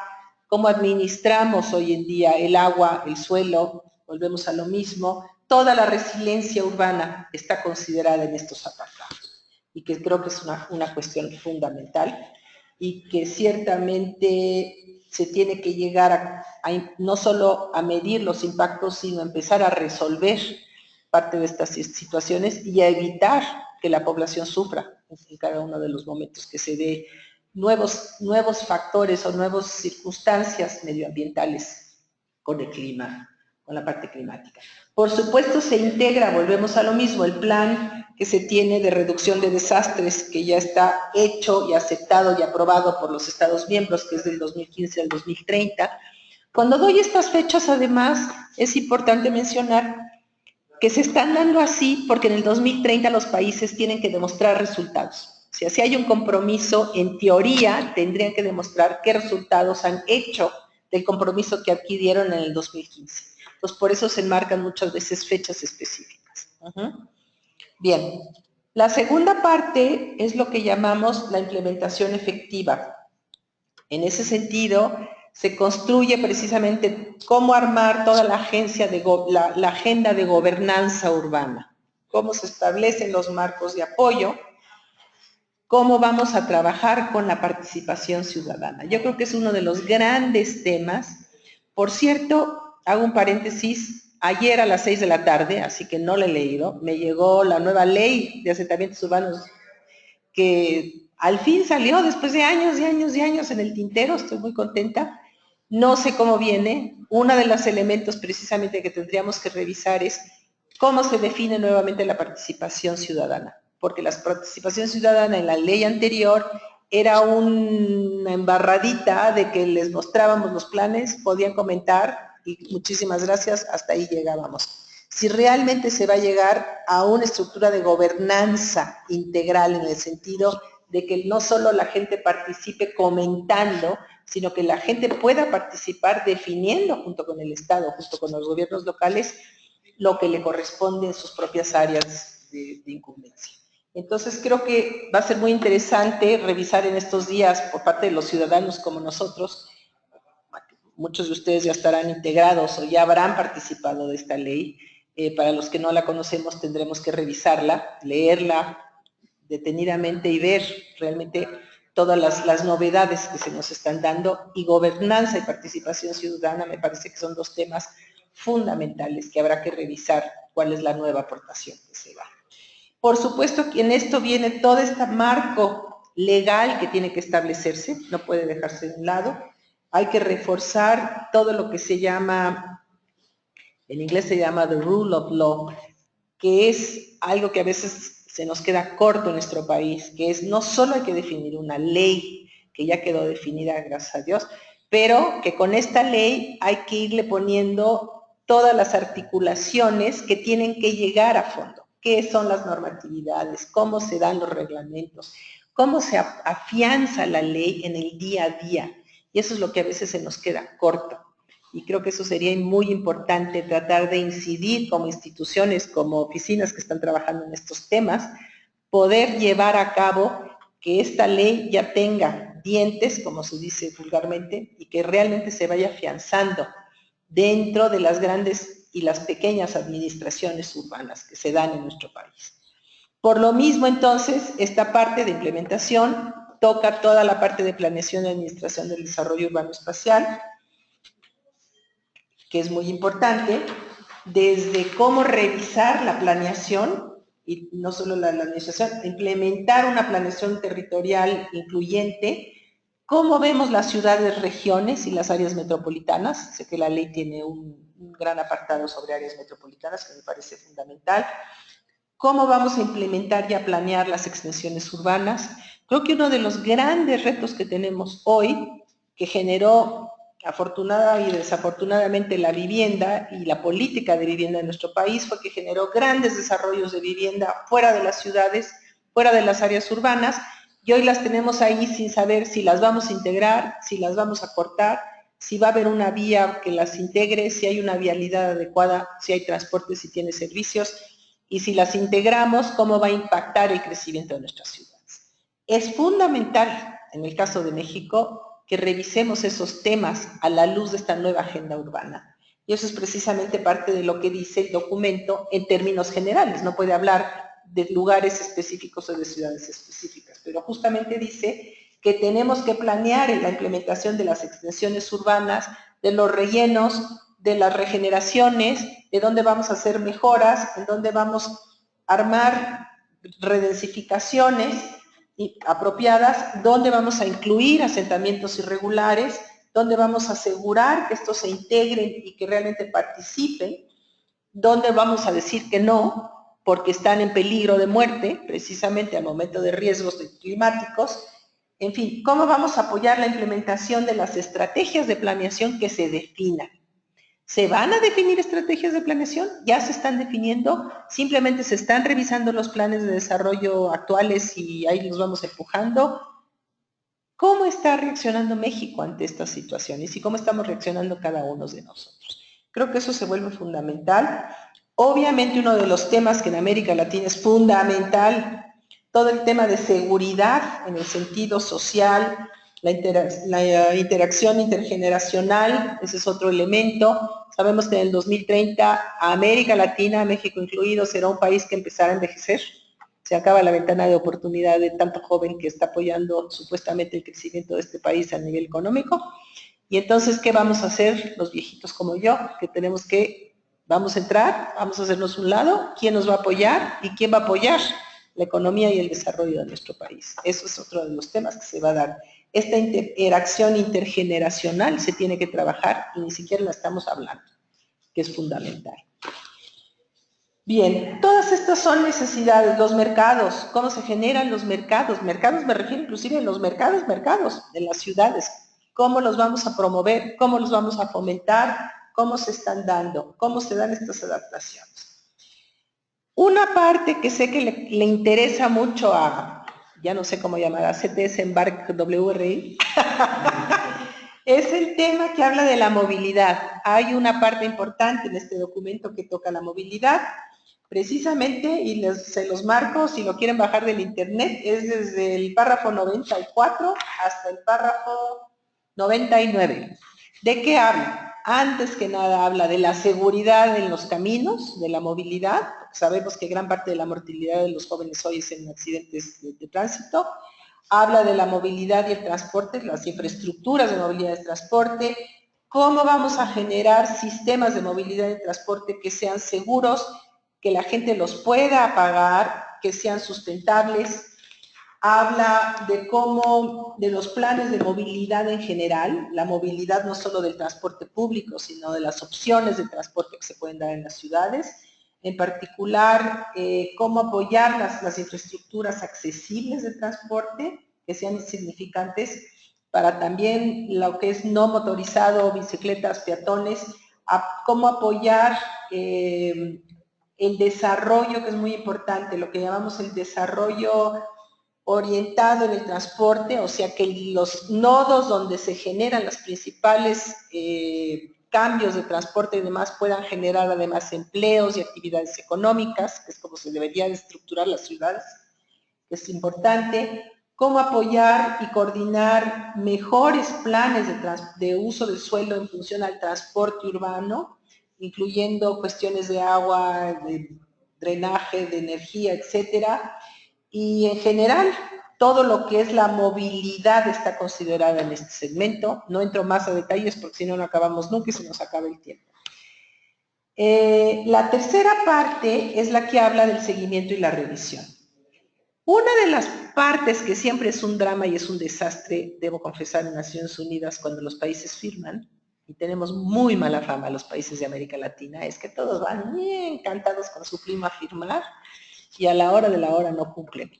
cómo administramos hoy en día el agua, el suelo, volvemos a lo mismo. Toda la resiliencia urbana está considerada en estos apartados y que creo que es una cuestión fundamental y que ciertamente se tiene que llegar no solo a medir los impactos, sino a empezar a resolver parte de estas situaciones y a evitar que la población sufra en cada uno de los momentos que se dé nuevos factores o nuevas circunstancias medioambientales con el clima, con la parte climática. Por supuesto se integra, volvemos a lo mismo, el plan que se tiene de reducción de desastres que ya está hecho y aceptado y aprobado por los Estados miembros, que es del 2015 al 2030. Cuando doy estas fechas, además, es importante mencionar que se están dando así porque en el 2030 los países tienen que demostrar resultados. O sea, si hay un compromiso, en teoría, tendrían que demostrar qué resultados han hecho del compromiso que adquirieron en el 2015. Entonces, por eso se enmarcan muchas veces fechas específicas. Bien, la segunda parte es lo que llamamos la implementación efectiva. En ese sentido, se construye precisamente cómo armar toda la agenda de gobernanza urbana, cómo se establecen los marcos de apoyo, cómo vamos a trabajar con la participación ciudadana. Yo creo que es uno de los grandes temas. Por cierto, hago un paréntesis, ayer a las 6 de la tarde, así que no la he leído, me llegó la nueva ley de asentamientos urbanos que al fin salió después de años y años y años en el tintero, estoy muy contenta, No sé cómo viene. Uno de los elementos precisamente que tendríamos que revisar es cómo se define nuevamente la participación ciudadana, porque la participación ciudadana en la ley anterior era una embarradita de que les mostrábamos los planes, podían comentar y muchísimas gracias, hasta ahí llegábamos. Si realmente se va a llegar a una estructura de gobernanza integral en el sentido de que no solo la gente participe comentando, sino que la gente pueda participar definiendo junto con el Estado, junto con los gobiernos locales, lo que le corresponde en sus propias áreas de incumbencia. Entonces creo que va a ser muy interesante revisar en estos días por parte de los ciudadanos como nosotros, muchos de ustedes ya estarán integrados o ya habrán participado de esta ley. Para los que no la conocemos tendremos que revisarla, leerla detenidamente y ver realmente todas las novedades que se nos están dando, y gobernanza y participación ciudadana me parece que son dos temas fundamentales que habrá que revisar cuál es la nueva aportación que se va. Por supuesto que en esto viene todo este marco legal que tiene que establecerse, no puede dejarse de un lado. Hay que reforzar todo lo que se llama, en inglés se llama the rule of law, que es algo que a veces se nos queda corto en nuestro país, que es no solo hay que definir una ley, que ya quedó definida, gracias a Dios, pero que con esta ley hay que irle poniendo todas las articulaciones que tienen que llegar a fondo. ¿Qué son las normatividades? ¿Cómo se dan los reglamentos? ¿Cómo se afianza la ley en el día a día? Y eso es lo que a veces se nos queda corto. Y creo que eso sería muy importante, tratar de incidir como instituciones, como oficinas que están trabajando en estos temas, poder llevar a cabo que esta ley ya tenga dientes, como se dice vulgarmente, y que realmente se vaya afianzando dentro de las grandes y las pequeñas administraciones urbanas que se dan en nuestro país. Por lo mismo, entonces, esta parte de implementación toca toda la parte de planeación y administración del desarrollo urbano espacial, que es muy importante, desde cómo revisar la planeación, y no solo la administración, implementar una planeación territorial incluyente, cómo vemos las ciudades, regiones y las áreas metropolitanas. Sé que la ley tiene un gran apartado sobre áreas metropolitanas que me parece fundamental. ¿Cómo vamos a implementar y a planear las extensiones urbanas? Creo que uno de los grandes retos que tenemos hoy, que generó afortunada y desafortunadamente la vivienda y la política de vivienda en nuestro país, fue que generó grandes desarrollos de vivienda fuera de las ciudades, fuera de las áreas urbanas, y hoy las tenemos ahí sin saber si las vamos a integrar, si las vamos a cortar, si va a haber una vía que las integre, si hay una vialidad adecuada, si hay transporte, si tiene servicios, y si las integramos, cómo va a impactar el crecimiento de nuestras ciudades. Es fundamental, en el caso de México, que revisemos esos temas a la luz de esta nueva agenda urbana. Y eso es precisamente parte de lo que dice el documento en términos generales. No puede hablar de lugares específicos o de ciudades específicas, pero justamente dice que tenemos que planear en la implementación de las extensiones urbanas, de los rellenos, de las regeneraciones, de dónde vamos a hacer mejoras, en dónde vamos a armar redensificaciones apropiadas, dónde vamos a incluir asentamientos irregulares, dónde vamos a asegurar que estos se integren y que realmente participen, dónde vamos a decir que no, porque están en peligro de muerte, precisamente al momento de riesgos climáticos. En fin, ¿cómo vamos a apoyar la implementación de las estrategias de planeación que se definan? ¿Se van a definir estrategias de planeación? ¿Ya se están definiendo? ¿Simplemente se están revisando los planes de desarrollo actuales y ahí los vamos empujando? ¿Cómo está reaccionando México ante estas situaciones y cómo estamos reaccionando cada uno de nosotros? Creo que eso se vuelve fundamental. Obviamente uno de los temas que en América Latina es fundamental, todo el tema de seguridad en el sentido social, la interacción intergeneracional, ese es otro elemento. Sabemos que en el 2030 América Latina, México incluido, será un país que empezará a envejecer. Se acaba la ventana de oportunidad de tanto joven que está apoyando supuestamente el crecimiento de este país a nivel económico. Y entonces, ¿qué vamos a hacer los viejitos como yo? Que tenemos que, vamos a entrar, vamos a hacernos un lado, ¿quién nos va a apoyar y quién va a apoyar la economía y el desarrollo de nuestro país? Eso es otro de los temas que se va a dar. esta interacción intergeneracional se tiene que trabajar y ni siquiera la estamos hablando, que es fundamental. Bien, todas estas son necesidades. Los mercados, ¿cómo se generan los mercados? Mercados me refiero inclusive a los mercados de las ciudades. ¿Cómo los vamos a promover? ¿Cómo los vamos a fomentar? ¿Cómo se están dando? ¿Cómo se dan estas adaptaciones? Una parte que sé que le interesa mucho a, ya no sé cómo llamar, a CTS Embark WRI, es el tema que habla de la movilidad. Hay una parte importante en este documento que toca la movilidad, precisamente, y se los marco, si lo quieren bajar del internet, es desde el párrafo 94 hasta el párrafo 99. ¿De qué habla? Antes que nada habla de la seguridad en los caminos, de la movilidad. Sabemos que gran parte de la mortalidad de los jóvenes hoy es en accidentes de tránsito. Habla de la movilidad y el transporte, las infraestructuras de movilidad y transporte, cómo vamos a generar sistemas de movilidad y transporte que sean seguros, que la gente los pueda pagar, que sean sustentables. Habla de cómo, de los planes de movilidad en general, la movilidad no solo del transporte público, sino de las opciones de transporte que se pueden dar en las ciudades. En particular, cómo apoyar las infraestructuras accesibles de transporte, que sean significantes para también lo que es no motorizado, bicicletas, peatones, cómo apoyar el desarrollo, que es muy importante, lo que llamamos el desarrollo orientado en el transporte, o sea que los nodos donde se generan los principales cambios de transporte y demás puedan generar además empleos y actividades económicas, que es como se deberían estructurar las ciudades, que es importante. Cómo apoyar y coordinar mejores planes de uso del suelo en función al transporte urbano, incluyendo cuestiones de agua, de drenaje, de energía, etcétera. Y en general, todo lo que es la movilidad está considerada en este segmento. No entro más a detalles porque si no, no acabamos nunca y se nos acaba el tiempo. La tercera parte es la que habla del seguimiento y la revisión. Una de las partes que siempre es un drama y es un desastre, debo confesar, en Naciones Unidas cuando los países firman, y tenemos muy mala fama los países de América Latina, es que todos van bien encantados con su prima a firmar y a la hora de la hora no cumplen.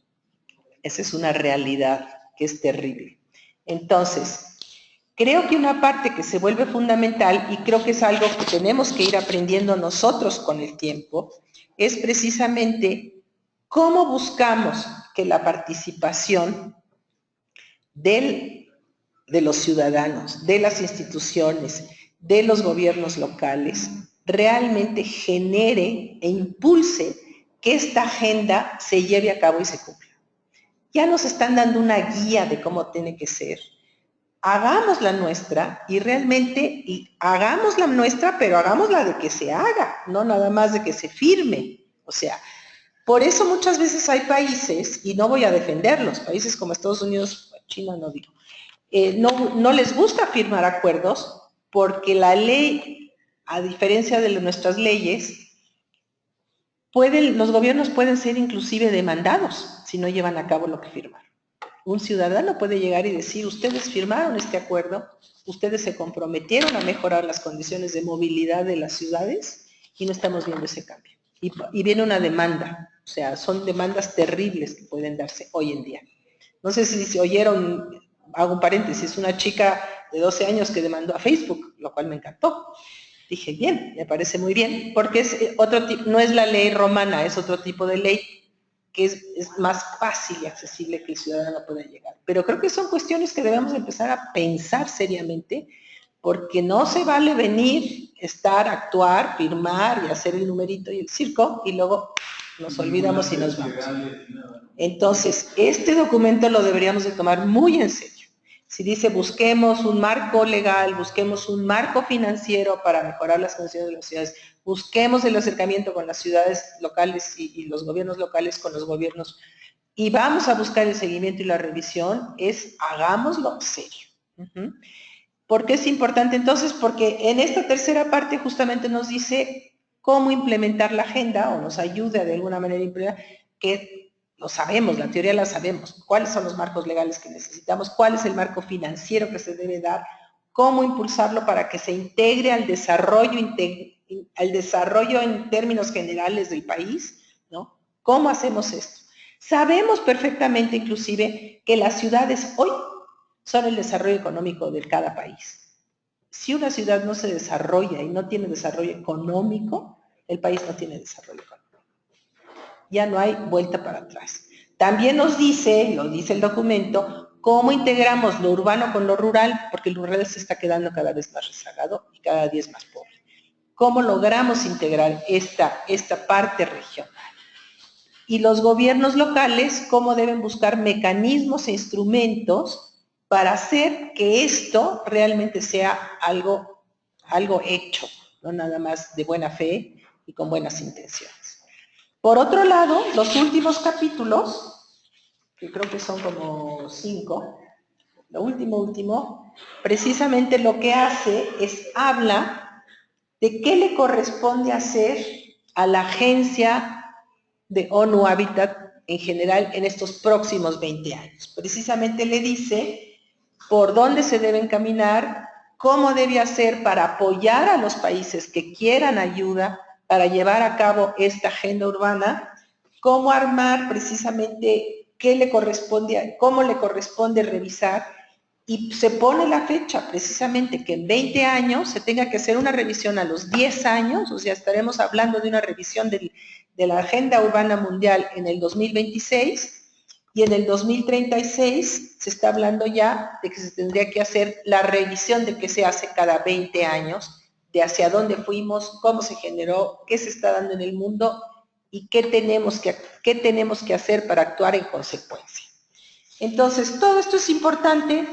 Esa es una realidad que es terrible. Entonces, creo que una parte que se vuelve fundamental, y creo que es algo que tenemos que ir aprendiendo nosotros con el tiempo, es precisamente cómo buscamos que la participación de los ciudadanos, de las instituciones, de los gobiernos locales, realmente genere e impulse que esta agenda se lleve a cabo y se cumpla. Ya nos están dando una guía de cómo tiene que ser. Hagamos la nuestra y realmente hagamos la nuestra, pero hagámosla de que se haga, no nada más de que se firme. O sea, por eso muchas veces hay países, y no voy a defenderlos, países como Estados Unidos, China no digo, no les gusta firmar acuerdos porque la ley, a diferencia de nuestras leyes, los gobiernos pueden ser inclusive demandados si no llevan a cabo lo que firman. Un ciudadano puede llegar y decir, ustedes firmaron este acuerdo, ustedes se comprometieron a mejorar las condiciones de movilidad de las ciudades y no estamos viendo ese cambio. Y viene una demanda, o sea, son demandas terribles que pueden darse hoy en día. No sé si se oyeron, hago un paréntesis, una chica de 12 años que demandó a Facebook, lo cual me encantó. Dije, bien, me parece muy bien, porque es otro tipo, no es la ley romana, es otro tipo de ley que es más fácil y accesible que el ciudadano pueda llegar. Pero creo que son cuestiones que debemos empezar a pensar seriamente, porque no se vale venir, estar, actuar, firmar y hacer el numerito y el circo, y luego nos olvidamos y nos vamos. Entonces, este documento lo deberíamos de tomar muy en serio. Si dice busquemos un marco legal, busquemos un marco financiero para mejorar las condiciones de las ciudades, busquemos el acercamiento con las ciudades locales y los gobiernos locales con los gobiernos, y vamos a buscar el seguimiento y la revisión, hagámoslo serio. ¿Por qué es importante entonces? Porque en esta tercera parte justamente nos dice cómo implementar la agenda, o nos ayuda de alguna manera a implementar, que lo sabemos, la teoría la sabemos, cuáles son los marcos legales que necesitamos, cuál es el marco financiero que se debe dar, cómo impulsarlo para que se integre al desarrollo en términos generales del país, ¿no? ¿Cómo hacemos esto? Sabemos perfectamente, inclusive, que las ciudades hoy son el desarrollo económico de cada país. Si una ciudad no se desarrolla y no tiene desarrollo económico, el país no tiene desarrollo económico. Ya no hay vuelta para atrás. También nos dice, lo dice el documento, cómo integramos lo urbano con lo rural, porque el rural se está quedando cada vez más rezagado y cada día es más pobre. ¿Cómo logramos integrar esta parte regional? Y los gobiernos locales, cómo deben buscar mecanismos e instrumentos para hacer que esto realmente sea algo hecho, no nada más de buena fe y con buenas intenciones. Por otro lado, los últimos capítulos, que creo que son como 5, lo último, precisamente lo que hace es habla de qué le corresponde hacer a la agencia de ONU Habitat en general en estos próximos 20 años. Precisamente le dice por dónde se deben caminar, cómo debe hacer para apoyar a los países que quieran ayuda para llevar a cabo esta agenda urbana, cómo armar precisamente qué le corresponde, cómo le corresponde revisar, y se pone la fecha precisamente que en 20 años se tenga que hacer una revisión a los 10 años, o sea, estaremos hablando de una revisión de la Agenda Urbana Mundial en el 2026, y en el 2036 se está hablando ya de que se tendría que hacer la revisión de qué se hace cada 20 años, de hacia dónde fuimos, cómo se generó, qué se está dando en el mundo y qué tenemos que hacer para actuar en consecuencia. Entonces, todo esto es importante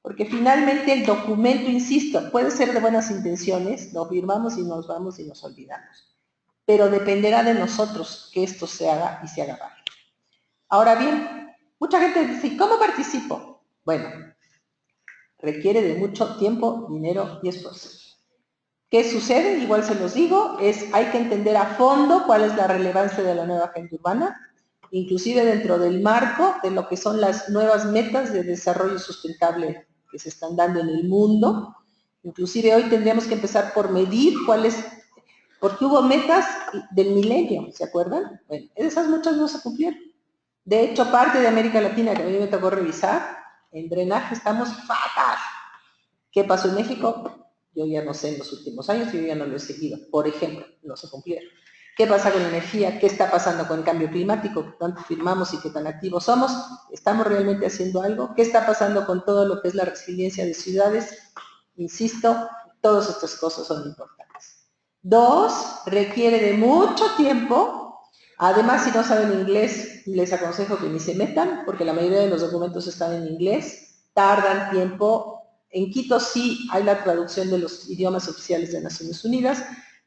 porque finalmente el documento, insisto, puede ser de buenas intenciones, lo firmamos y nos vamos y nos olvidamos, pero dependerá de nosotros que esto se haga y se haga válido. Ahora bien, mucha gente dice, ¿cómo participo? Bueno, requiere de mucho tiempo, dinero y esfuerzo. ¿Qué sucede? Igual se los digo, hay que entender a fondo cuál es la relevancia de la nueva agenda urbana, inclusive dentro del marco de lo que son las nuevas metas de desarrollo sustentable que se están dando en el mundo. Inclusive hoy tendríamos que empezar por medir porque hubo metas del milenio, ¿se acuerdan? Bueno, esas muchas no se cumplieron. De hecho, parte de América Latina que a mí me tocó revisar, en drenaje estamos fatal. ¿Qué pasó en México? Yo ya no sé en los últimos años, yo ya no lo he seguido. Por ejemplo, no se cumplieron. ¿Qué pasa con la energía? ¿Qué está pasando con el cambio climático? ¿Qué tanto firmamos y qué tan activos somos? ¿Estamos realmente haciendo algo? ¿Qué está pasando con todo lo que es la resiliencia de ciudades? Insisto, todas estas cosas son importantes. 2, requiere de mucho tiempo. Además, si no saben inglés, les aconsejo que ni se metan, porque la mayoría de los documentos están en inglés, tardan tiempo. En Quito sí hay la traducción de los idiomas oficiales de Naciones Unidas,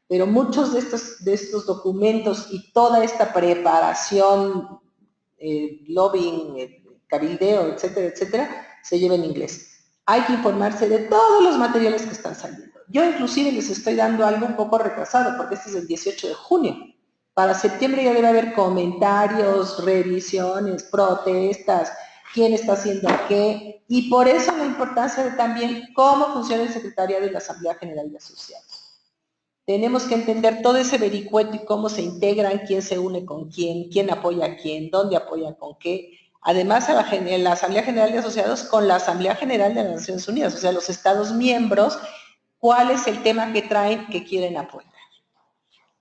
pero muchos de estos documentos y toda esta preparación, lobbying, cabildeo, etcétera, etcétera, se lleva en inglés. Hay que informarse de todos los materiales que están saliendo. Yo inclusive les estoy dando algo un poco retrasado, porque este es el 18 de junio. Para septiembre ya debe haber comentarios, revisiones, protestas, quién está haciendo qué, y por eso la importancia de también cómo funciona el secretariado de la Asamblea General de Asociados. Tenemos que entender todo ese vericueto y cómo se integran, quién se une con quién apoya a quién, dónde apoya con qué. Además, a la Asamblea General de Asociados con la Asamblea General de las Naciones Unidas, o sea, los Estados miembros, cuál es el tema que traen que quieren apoyar.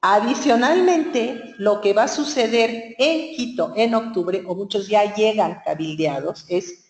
Adicionalmente, lo que va a suceder en Quito en octubre, o muchos ya llegan cabildeados, es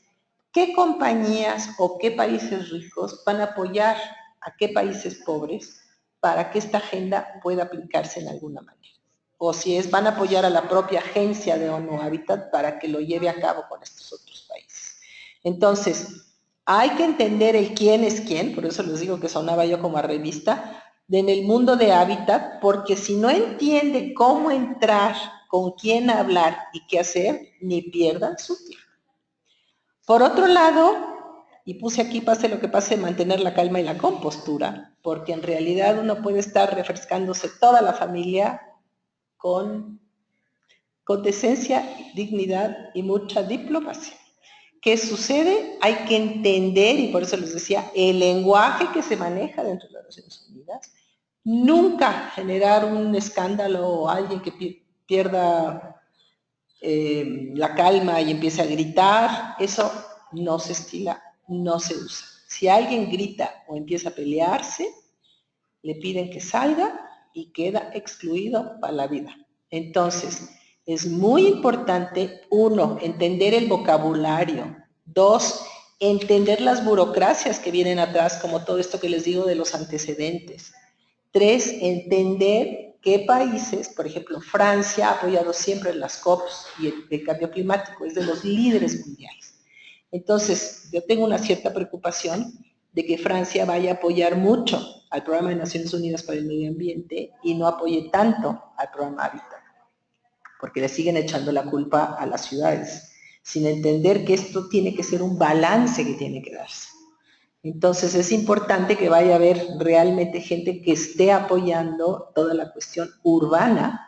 qué compañías o qué países ricos van a apoyar a qué países pobres para que esta agenda pueda aplicarse en alguna manera. O si van a apoyar a la propia agencia de ONU Habitat para que lo lleve a cabo con estos otros países. Entonces, hay que entender el quién es quién, por eso les digo que sonaba yo como a revista, en el mundo de Habitat, porque si no entienden cómo entrar, con quién hablar y qué hacer, ni pierdan su tiempo. Por otro lado, y puse aquí pase lo que pase, mantener la calma y la compostura, porque en realidad uno puede estar refrescándose toda la familia con con decencia, dignidad y mucha diplomacia. ¿Qué sucede? Hay que entender, y por eso les decía, el lenguaje que se maneja dentro de las Naciones Unidas. Nunca generar un escándalo o alguien que pierda la calma y empiece a gritar. Eso no se estila, no se usa. Si alguien grita o empieza a pelearse, le piden que salga y queda excluido para la vida. Entonces, es muy importante, 1, entender el vocabulario. 2, entender las burocracias que vienen atrás, como todo esto que les digo de los antecedentes. 3, entender qué países, por ejemplo, Francia ha apoyado siempre las COPs y el cambio climático, es de los líderes mundiales. Entonces, yo tengo una cierta preocupación de que Francia vaya a apoyar mucho al Programa de Naciones Unidas para el Medio Ambiente y no apoye tanto al Programa Hábitat, porque le siguen echando la culpa a las ciudades, sin entender que esto tiene que ser un balance que tiene que darse. Entonces es importante que vaya a haber realmente gente que esté apoyando toda la cuestión urbana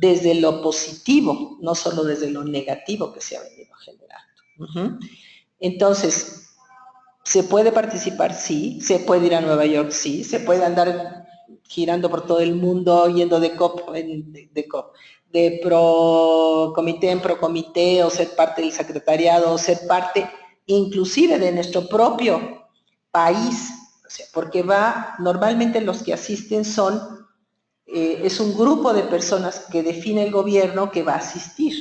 desde lo positivo, no solo desde lo negativo que se ha venido generando. Entonces, ¿se puede participar? Sí. ¿Se puede ir a Nueva York? Sí. ¿Se puede andar girando por todo el mundo, yendo de pro comité en pro comité, o ser parte del secretariado, o ser parte inclusive de nuestro propio país? O sea, porque normalmente los que asisten es un grupo de personas que define el gobierno que va a asistir,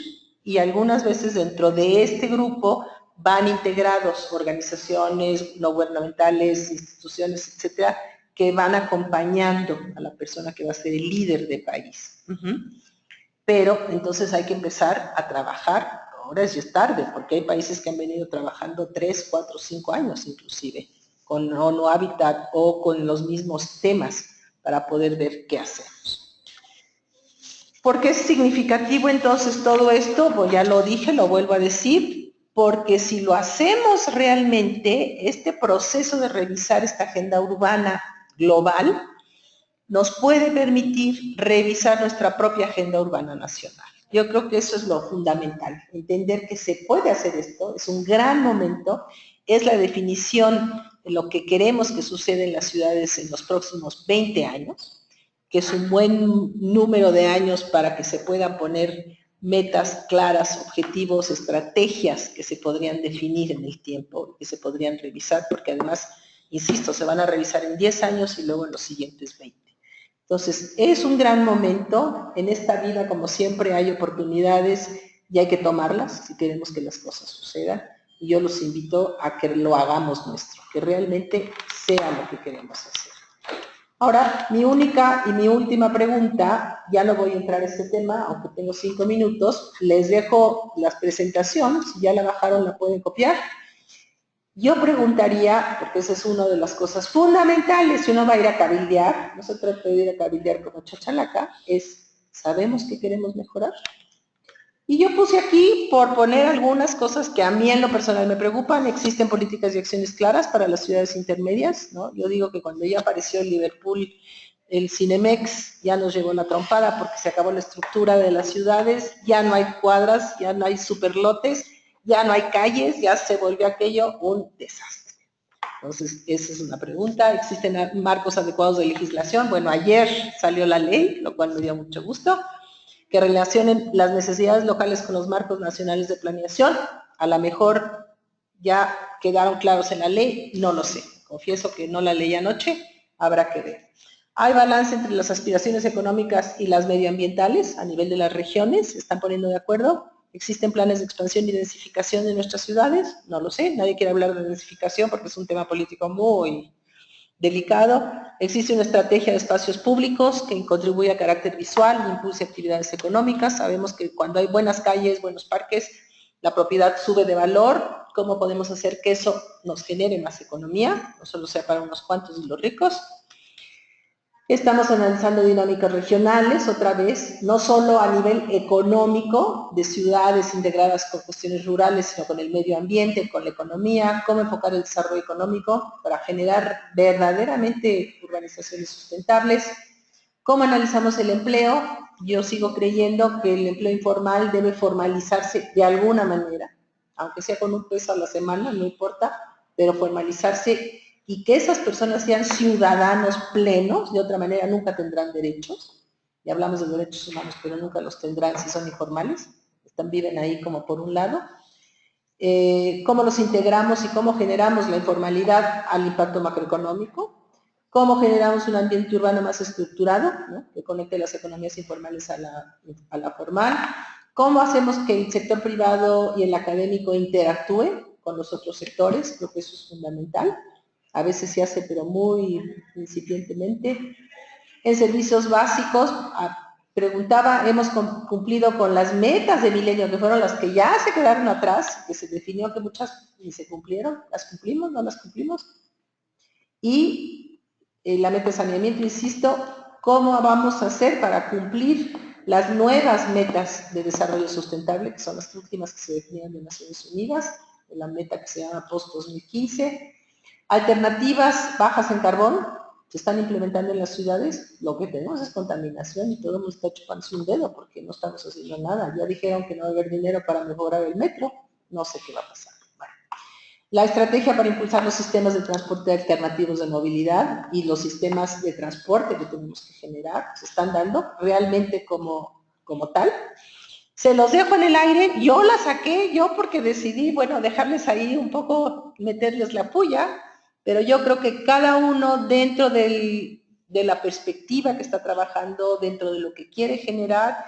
y algunas veces dentro de este grupo van integrados organizaciones no gubernamentales, instituciones, etcétera, que van acompañando a la persona que va a ser el líder de país. Pero entonces hay que empezar a trabajar. Ahora es tarde, porque hay países que han venido trabajando 3, 4, 5 años inclusive, con ONU Habitat o con los mismos temas, para poder ver qué hacemos. ¿Por qué es significativo entonces todo esto? Pues ya lo dije, lo vuelvo a decir, porque si lo hacemos realmente, este proceso de revisar esta agenda urbana global nos puede permitir revisar nuestra propia agenda urbana nacional. Yo creo que eso es lo fundamental, entender que se puede hacer esto, es un gran momento, es la definición de lo que queremos que suceda en las ciudades en los próximos 20 años, que es un buen número de años para que se puedan poner metas claras, objetivos, estrategias que se podrían definir en el tiempo, que se podrían revisar, porque además, insisto, se van a revisar en 10 años y luego en los siguientes 20. Entonces, es un gran momento. En esta vida, como siempre, hay oportunidades y hay que tomarlas si queremos que las cosas sucedan. Y yo los invito a que lo hagamos nuestro, que realmente sea lo que queremos hacer. Ahora, mi única y mi última pregunta, ya no voy a entrar a este tema, aunque tengo 5 minutos, les dejo la presentación, si ya la bajaron la pueden copiar. Yo preguntaría, porque esa es una de las cosas fundamentales, si uno va a ir a cabildear, no se trata de ir a cabildear como chachalaca, ¿sabemos qué queremos mejorar? Y yo puse aquí, por poner algunas cosas que a mí en lo personal me preocupan, existen políticas y acciones claras para las ciudades intermedias, ¿no? Yo digo que cuando ya apareció el Liverpool, el Cinemex, ya nos llegó la trompada porque se acabó la estructura de las ciudades, ya no hay cuadras, ya no hay superlotes, ya no hay calles, ya se volvió aquello un desastre. Entonces, esa es una pregunta. ¿Existen marcos adecuados de legislación? Bueno, ayer salió la ley, lo cual me dio mucho gusto, que relacionen las necesidades locales con los marcos nacionales de planeación. A lo mejor ya quedaron claros en la ley, no lo sé. Confieso que no la leí anoche, habrá que ver. Hay balance entre las aspiraciones económicas y las medioambientales a nivel de las regiones, ¿se están poniendo de acuerdo? ¿Existen planes de expansión y densificación de nuestras ciudades? No lo sé, nadie quiere hablar de densificación porque es un tema político muy delicado. Existe una estrategia de espacios públicos que contribuye a carácter visual y impulse actividades económicas. Sabemos que cuando hay buenas calles, buenos parques, la propiedad sube de valor. ¿Cómo podemos hacer que eso nos genere más economía? No solo sea para unos cuantos y los ricos. Estamos analizando dinámicas regionales, otra vez, no solo a nivel económico, de ciudades integradas con cuestiones rurales, sino con el medio ambiente, con la economía, cómo enfocar el desarrollo económico para generar verdaderamente urbanizaciones sustentables. ¿Cómo analizamos el empleo? Yo sigo creyendo que el empleo informal debe formalizarse de alguna manera, aunque sea con un peso a la semana, no importa, pero formalizarse y que esas personas sean ciudadanos plenos, de otra manera nunca tendrán derechos. Y hablamos de derechos humanos, pero nunca los tendrán si son informales. Viven ahí como por un lado. Cómo los integramos y cómo generamos la informalidad al impacto macroeconómico, cómo generamos un ambiente urbano más estructurado, ¿no?, que conecte las economías informales a la formal, cómo hacemos que el sector privado y el académico interactúen con los otros sectores, creo que eso es fundamental. A veces se hace, pero muy incipientemente. En servicios básicos, preguntaba, hemos cumplido con las metas de milenio, que fueron las que ya se quedaron atrás, que se definió que muchas ni se cumplieron, las cumplimos, no las cumplimos. Y la meta de saneamiento, insisto, ¿cómo vamos a hacer para cumplir las nuevas metas de desarrollo sustentable, que son las últimas que se definieron de Naciones Unidas, de la meta que se llama post-2015? Alternativas bajas en carbón se están implementando en las ciudades. Lo que tenemos es contaminación y todo el mundo está chupándose un dedo porque no estamos haciendo nada. Ya dijeron que no va a haber dinero para mejorar el metro, no sé qué va a pasar. Bueno, la estrategia para impulsar los sistemas de transporte alternativos de movilidad y los sistemas de transporte que tenemos que generar se están dando realmente como tal. Se los dejo en el aire, yo la saqué, yo porque decidí, bueno, dejarles ahí un poco, meterles la puya, pero yo creo que cada uno dentro de la perspectiva que está trabajando, dentro de lo que quiere generar,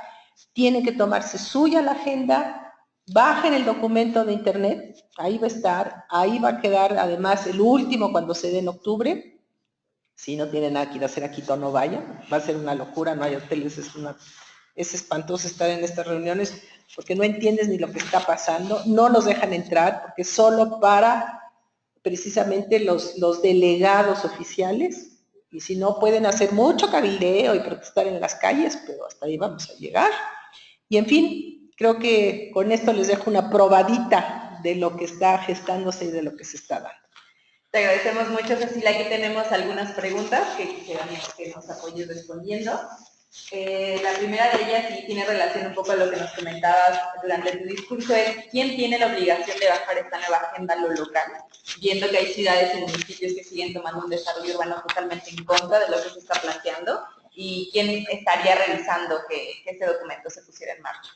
tiene que tomarse suya la agenda, bajen el documento de internet, ahí va a estar, ahí va a quedar además el último cuando se dé en octubre. Si no tienen nada que ir a hacer a Quito, no vayan, va a ser una locura, no hay hoteles, es espantoso estar en estas reuniones porque no entiendes ni lo que está pasando, no nos dejan entrar porque es solo para precisamente los delegados oficiales, y si no pueden hacer mucho cabildeo y protestar en las calles, pero hasta ahí vamos a llegar. Y en fin, creo que con esto les dejo una probadita de lo que está gestándose y de lo que se está dando. Te agradecemos mucho, Cecilia. Aquí tenemos algunas preguntas que quisiéramos que nos apoyes respondiendo. La primera de ellas, y tiene relación un poco a lo que nos comentabas durante tu discurso, es ¿quién tiene la obligación de bajar esta nueva agenda a lo local? Viendo que hay ciudades y municipios que siguen tomando un desarrollo urbano totalmente en contra de lo que se está planteando, y quién estaría revisando que este documento se pusiera en marcha.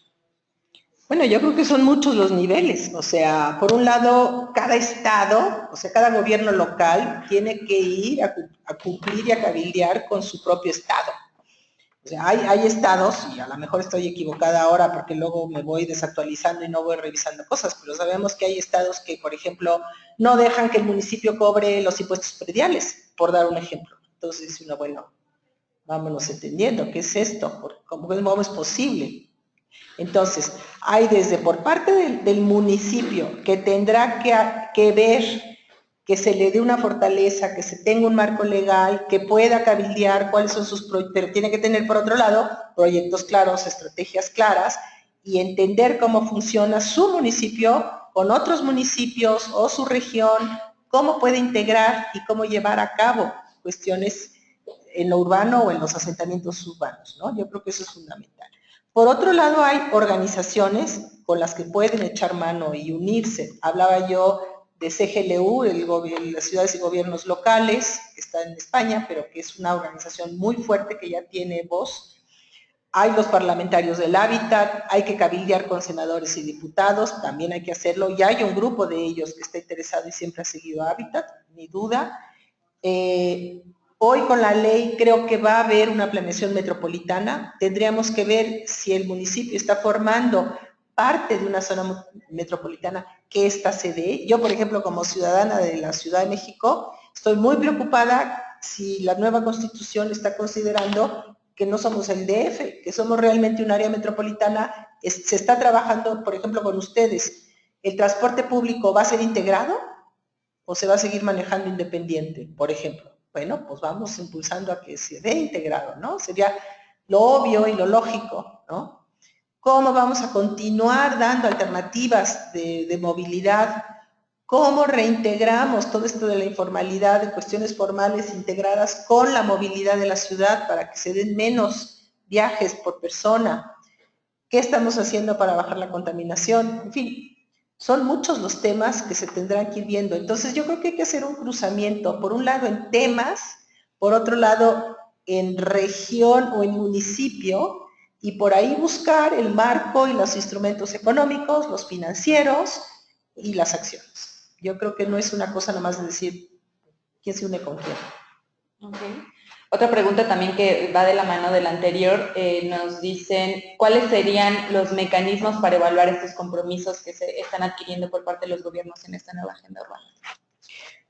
Bueno, yo creo que son muchos los niveles, o sea, por un lado, cada estado, o sea, cada gobierno local tiene que ir a cumplir y a cabildear con su propio estado. O sea, hay estados, y a lo mejor estoy equivocada ahora porque luego me voy desactualizando y no voy revisando cosas, pero sabemos que hay estados que, por ejemplo, no dejan que el municipio cobre los impuestos prediales, por dar un ejemplo. Entonces dice uno, bueno, vámonos entendiendo, ¿qué es esto? ¿Cómo es posible? Entonces, hay desde por parte del municipio que tendrá que ver que se le dé una fortaleza, que se tenga un marco legal, que pueda cabildear cuáles son sus proyectos, pero tiene que tener por otro lado proyectos claros, estrategias claras y entender cómo funciona su municipio con otros municipios o su región, cómo puede integrar y cómo llevar a cabo cuestiones en lo urbano o en los asentamientos urbanos, ¿no? Yo creo que eso es fundamental. Por otro lado, hay organizaciones con las que pueden echar mano y unirse. Hablaba yo de CGLU, las ciudades y gobiernos locales, que está en España, pero que es una organización muy fuerte que ya tiene voz. Hay los parlamentarios del hábitat, hay que cabildear con senadores y diputados, también hay que hacerlo. Ya hay un grupo de ellos que está interesado y siempre ha seguido hábitat, ni duda. Hoy con la ley creo que va a haber una planeación metropolitana. Tendríamos que ver si el municipio está formando parte de una zona metropolitana que ésta se dé. Yo, por ejemplo, como ciudadana de la Ciudad de México, estoy muy preocupada si la nueva Constitución está considerando que no somos el DF, que somos realmente un área metropolitana. Se está trabajando, por ejemplo, con ustedes. ¿El transporte público va a ser integrado o se va a seguir manejando independiente, por ejemplo? Bueno, pues vamos impulsando a que se dé integrado, ¿no? Sería lo obvio y lo lógico, ¿no? ¿Cómo vamos a continuar dando alternativas de movilidad cómo reintegramos todo esto de la informalidad, de cuestiones formales integradas con la movilidad de la ciudad para que se den menos viajes por persona. ¿Qué estamos haciendo para bajar la contaminación? En fin, son muchos los temas que se tendrán que ir viendo. Entonces yo creo que hay que hacer un cruzamiento, por un lado en temas, por otro lado en región o en municipio, y por ahí buscar el marco y los instrumentos económicos, los financieros y las acciones. Yo creo que no es una cosa nomás de decir quién se une con quién. Okay. Otra pregunta también que va de la mano de la anterior, nos dicen, ¿cuáles serían los mecanismos para evaluar estos compromisos que se están adquiriendo por parte de los gobiernos en esta nueva agenda urbana?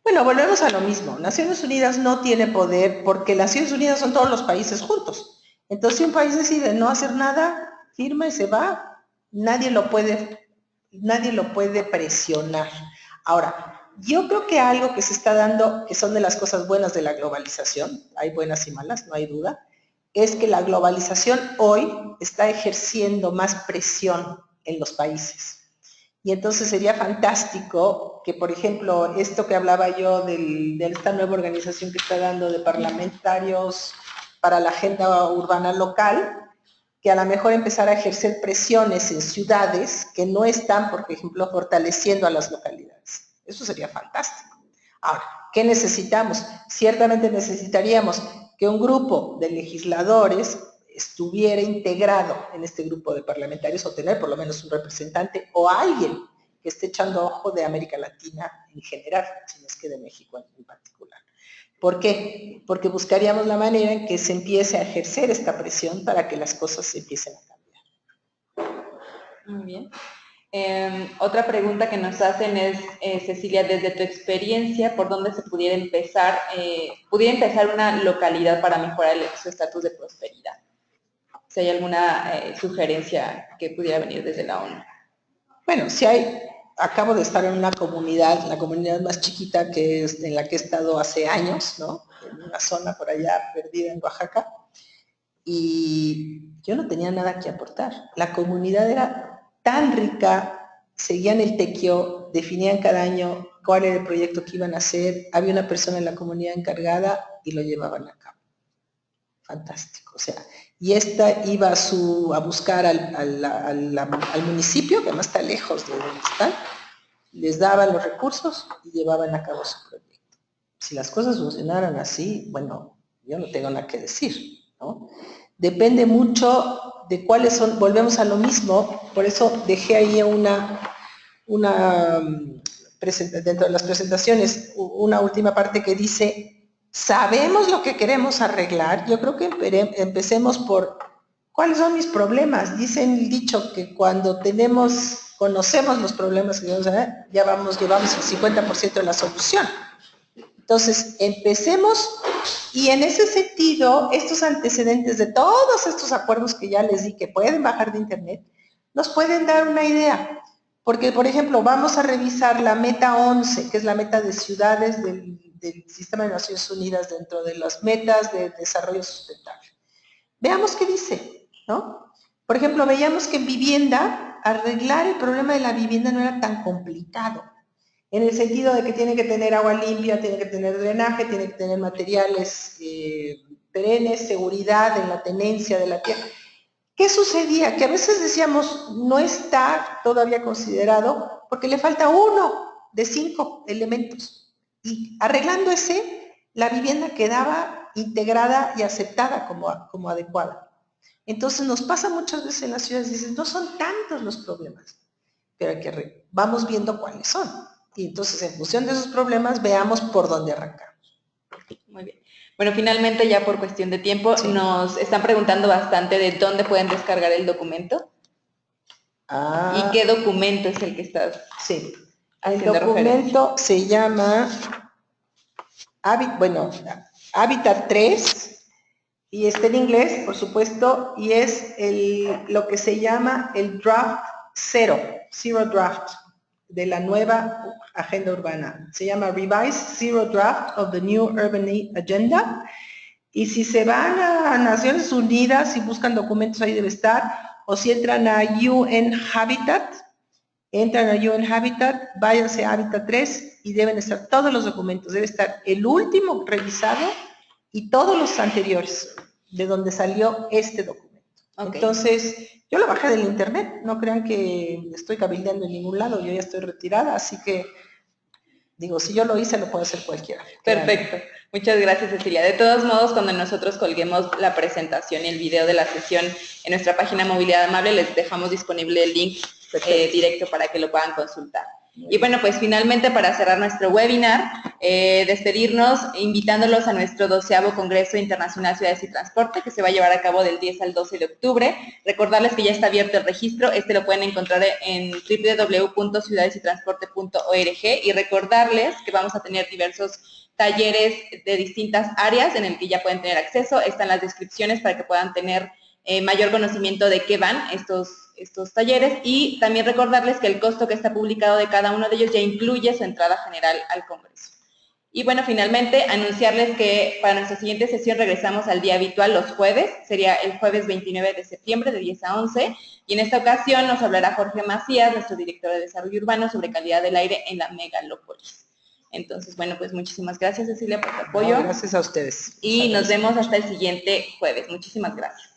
Bueno, volvemos a lo mismo. Naciones Unidas no tiene poder porque Naciones Unidas son todos los países juntos. Entonces, si un país decide no hacer nada, firma y se va, nadie lo puede presionar. Ahora, yo creo que algo que se está dando, que son de las cosas buenas de la globalización, hay buenas y malas, no hay duda, es que la globalización hoy está ejerciendo más presión en los países. Y entonces sería fantástico que, por ejemplo, esto que hablaba yo de esta nueva organización que está dando de parlamentarios para la agenda urbana local, que a lo mejor empezara a ejercer presiones en ciudades que no están, por ejemplo, fortaleciendo a las localidades. Eso sería fantástico. Ahora, ¿qué necesitamos? Ciertamente necesitaríamos que un grupo de legisladores estuviera integrado en este grupo de parlamentarios o tener por lo menos un representante o alguien que esté echando ojo de América Latina en general, si no es que de México en particular. ¿Por qué? Porque buscaríamos la manera en que se empiece a ejercer esta presión para que las cosas se empiecen a cambiar. Muy bien. Otra pregunta que nos hacen es, Cecilia, desde tu experiencia, ¿por dónde se pudiera empezar una localidad para mejorar su estatus de prosperidad? Si hay alguna sugerencia que pudiera venir desde la ONU. Bueno, acabo de estar en una comunidad, la comunidad más chiquita que es en la que he estado hace años, ¿no? En una zona por allá perdida en Oaxaca, y yo no tenía nada que aportar. La comunidad era tan rica, seguían el tequio, definían cada año cuál era el proyecto que iban a hacer, había una persona en la comunidad encargada y lo llevaban a cabo. Fantástico, o sea, y esta iba a buscar al municipio, que además está lejos de donde están, les daban los recursos y llevaban a cabo su proyecto. Si las cosas funcionaran así, bueno, yo no tengo nada que decir, ¿no? Depende mucho de cuáles son, volvemos a lo mismo, por eso dejé ahí dentro de las presentaciones, una última parte que dice, ¿sabemos lo que queremos arreglar? Yo creo que empecemos por, ¿cuáles son mis problemas? Dicen el dicho que cuando conocemos los problemas que queremos saber, llevamos el 50% de la solución. Entonces, empecemos, y en ese sentido, estos antecedentes de todos estos acuerdos que ya les di que pueden bajar de internet, nos pueden dar una idea. Porque, por ejemplo, vamos a revisar la meta 11, que es la meta de ciudades del Sistema de Naciones Unidas dentro de las metas de desarrollo sustentable. Veamos qué dice, ¿no? Por ejemplo, veíamos que en vivienda, arreglar el problema de la vivienda no era tan complicado, en el sentido de que tiene que tener agua limpia, tiene que tener drenaje, tiene que tener materiales perennes, seguridad en la tenencia de la tierra. ¿Qué sucedía? Que a veces decíamos, no está todavía considerado porque le falta uno de 5 elementos. Y arreglando ese, la vivienda quedaba integrada y aceptada como adecuada. Entonces nos pasa muchas veces en las ciudades, dices, no son tantos los problemas, pero vamos viendo cuáles son. Y entonces en función de esos problemas veamos por dónde arrancamos. Muy bien. Bueno, finalmente ya por cuestión de tiempo, sí, nos están preguntando bastante de dónde pueden descargar el documento. ¿Y qué documento es el que estás sí, haciendo el documento referencia? Se llama Hábitat 3 y está en inglés, por supuesto, y es lo que se llama el Draft Zero Draft de la nueva agenda urbana. Se llama Revised Zero Draft of the New Urban Agenda. Y si se van a Naciones Unidas y buscan documentos, ahí debe estar, o si entran a UN Habitat, entran a UN Habitat, váyanse a Habitat 3 y deben estar todos los documentos. Debe estar el último revisado y todos los anteriores, de donde salió este documento. Okay. Entonces, yo lo bajé del internet, no crean que estoy cabildeando en ningún lado, yo ya estoy retirada, así que, digo, si yo lo hice, lo puede hacer cualquiera. Perfecto. Muchas gracias, Cecilia. De todos modos, cuando nosotros colguemos la presentación y el video de la sesión en nuestra página Movilidad Amable, les dejamos disponible el link directo para que lo puedan consultar. Y bueno, pues finalmente para cerrar nuestro webinar, despedirnos invitándolos a nuestro 12º Congreso Internacional Ciudades y Transporte, que se va a llevar a cabo del 10 al 12 de octubre. Recordarles que ya está abierto el registro, lo pueden encontrar en www.ciudadesytransporte.org y recordarles que vamos a tener diversos talleres de distintas áreas en el que ya pueden tener acceso. Están las descripciones para que puedan tener mayor conocimiento de qué van estos talleres, y también recordarles que el costo que está publicado de cada uno de ellos ya incluye su entrada general al Congreso. Y bueno, finalmente anunciarles que para nuestra siguiente sesión regresamos al día habitual los jueves, sería el jueves 29 de septiembre de 10 a 11, y en esta ocasión nos hablará Jorge Macías, nuestro director de Desarrollo Urbano, sobre calidad del aire en la megalópolis. Entonces, bueno, pues muchísimas gracias, Cecilia, por tu apoyo. No, gracias a ustedes. Y nos vemos hasta el siguiente jueves. Muchísimas gracias.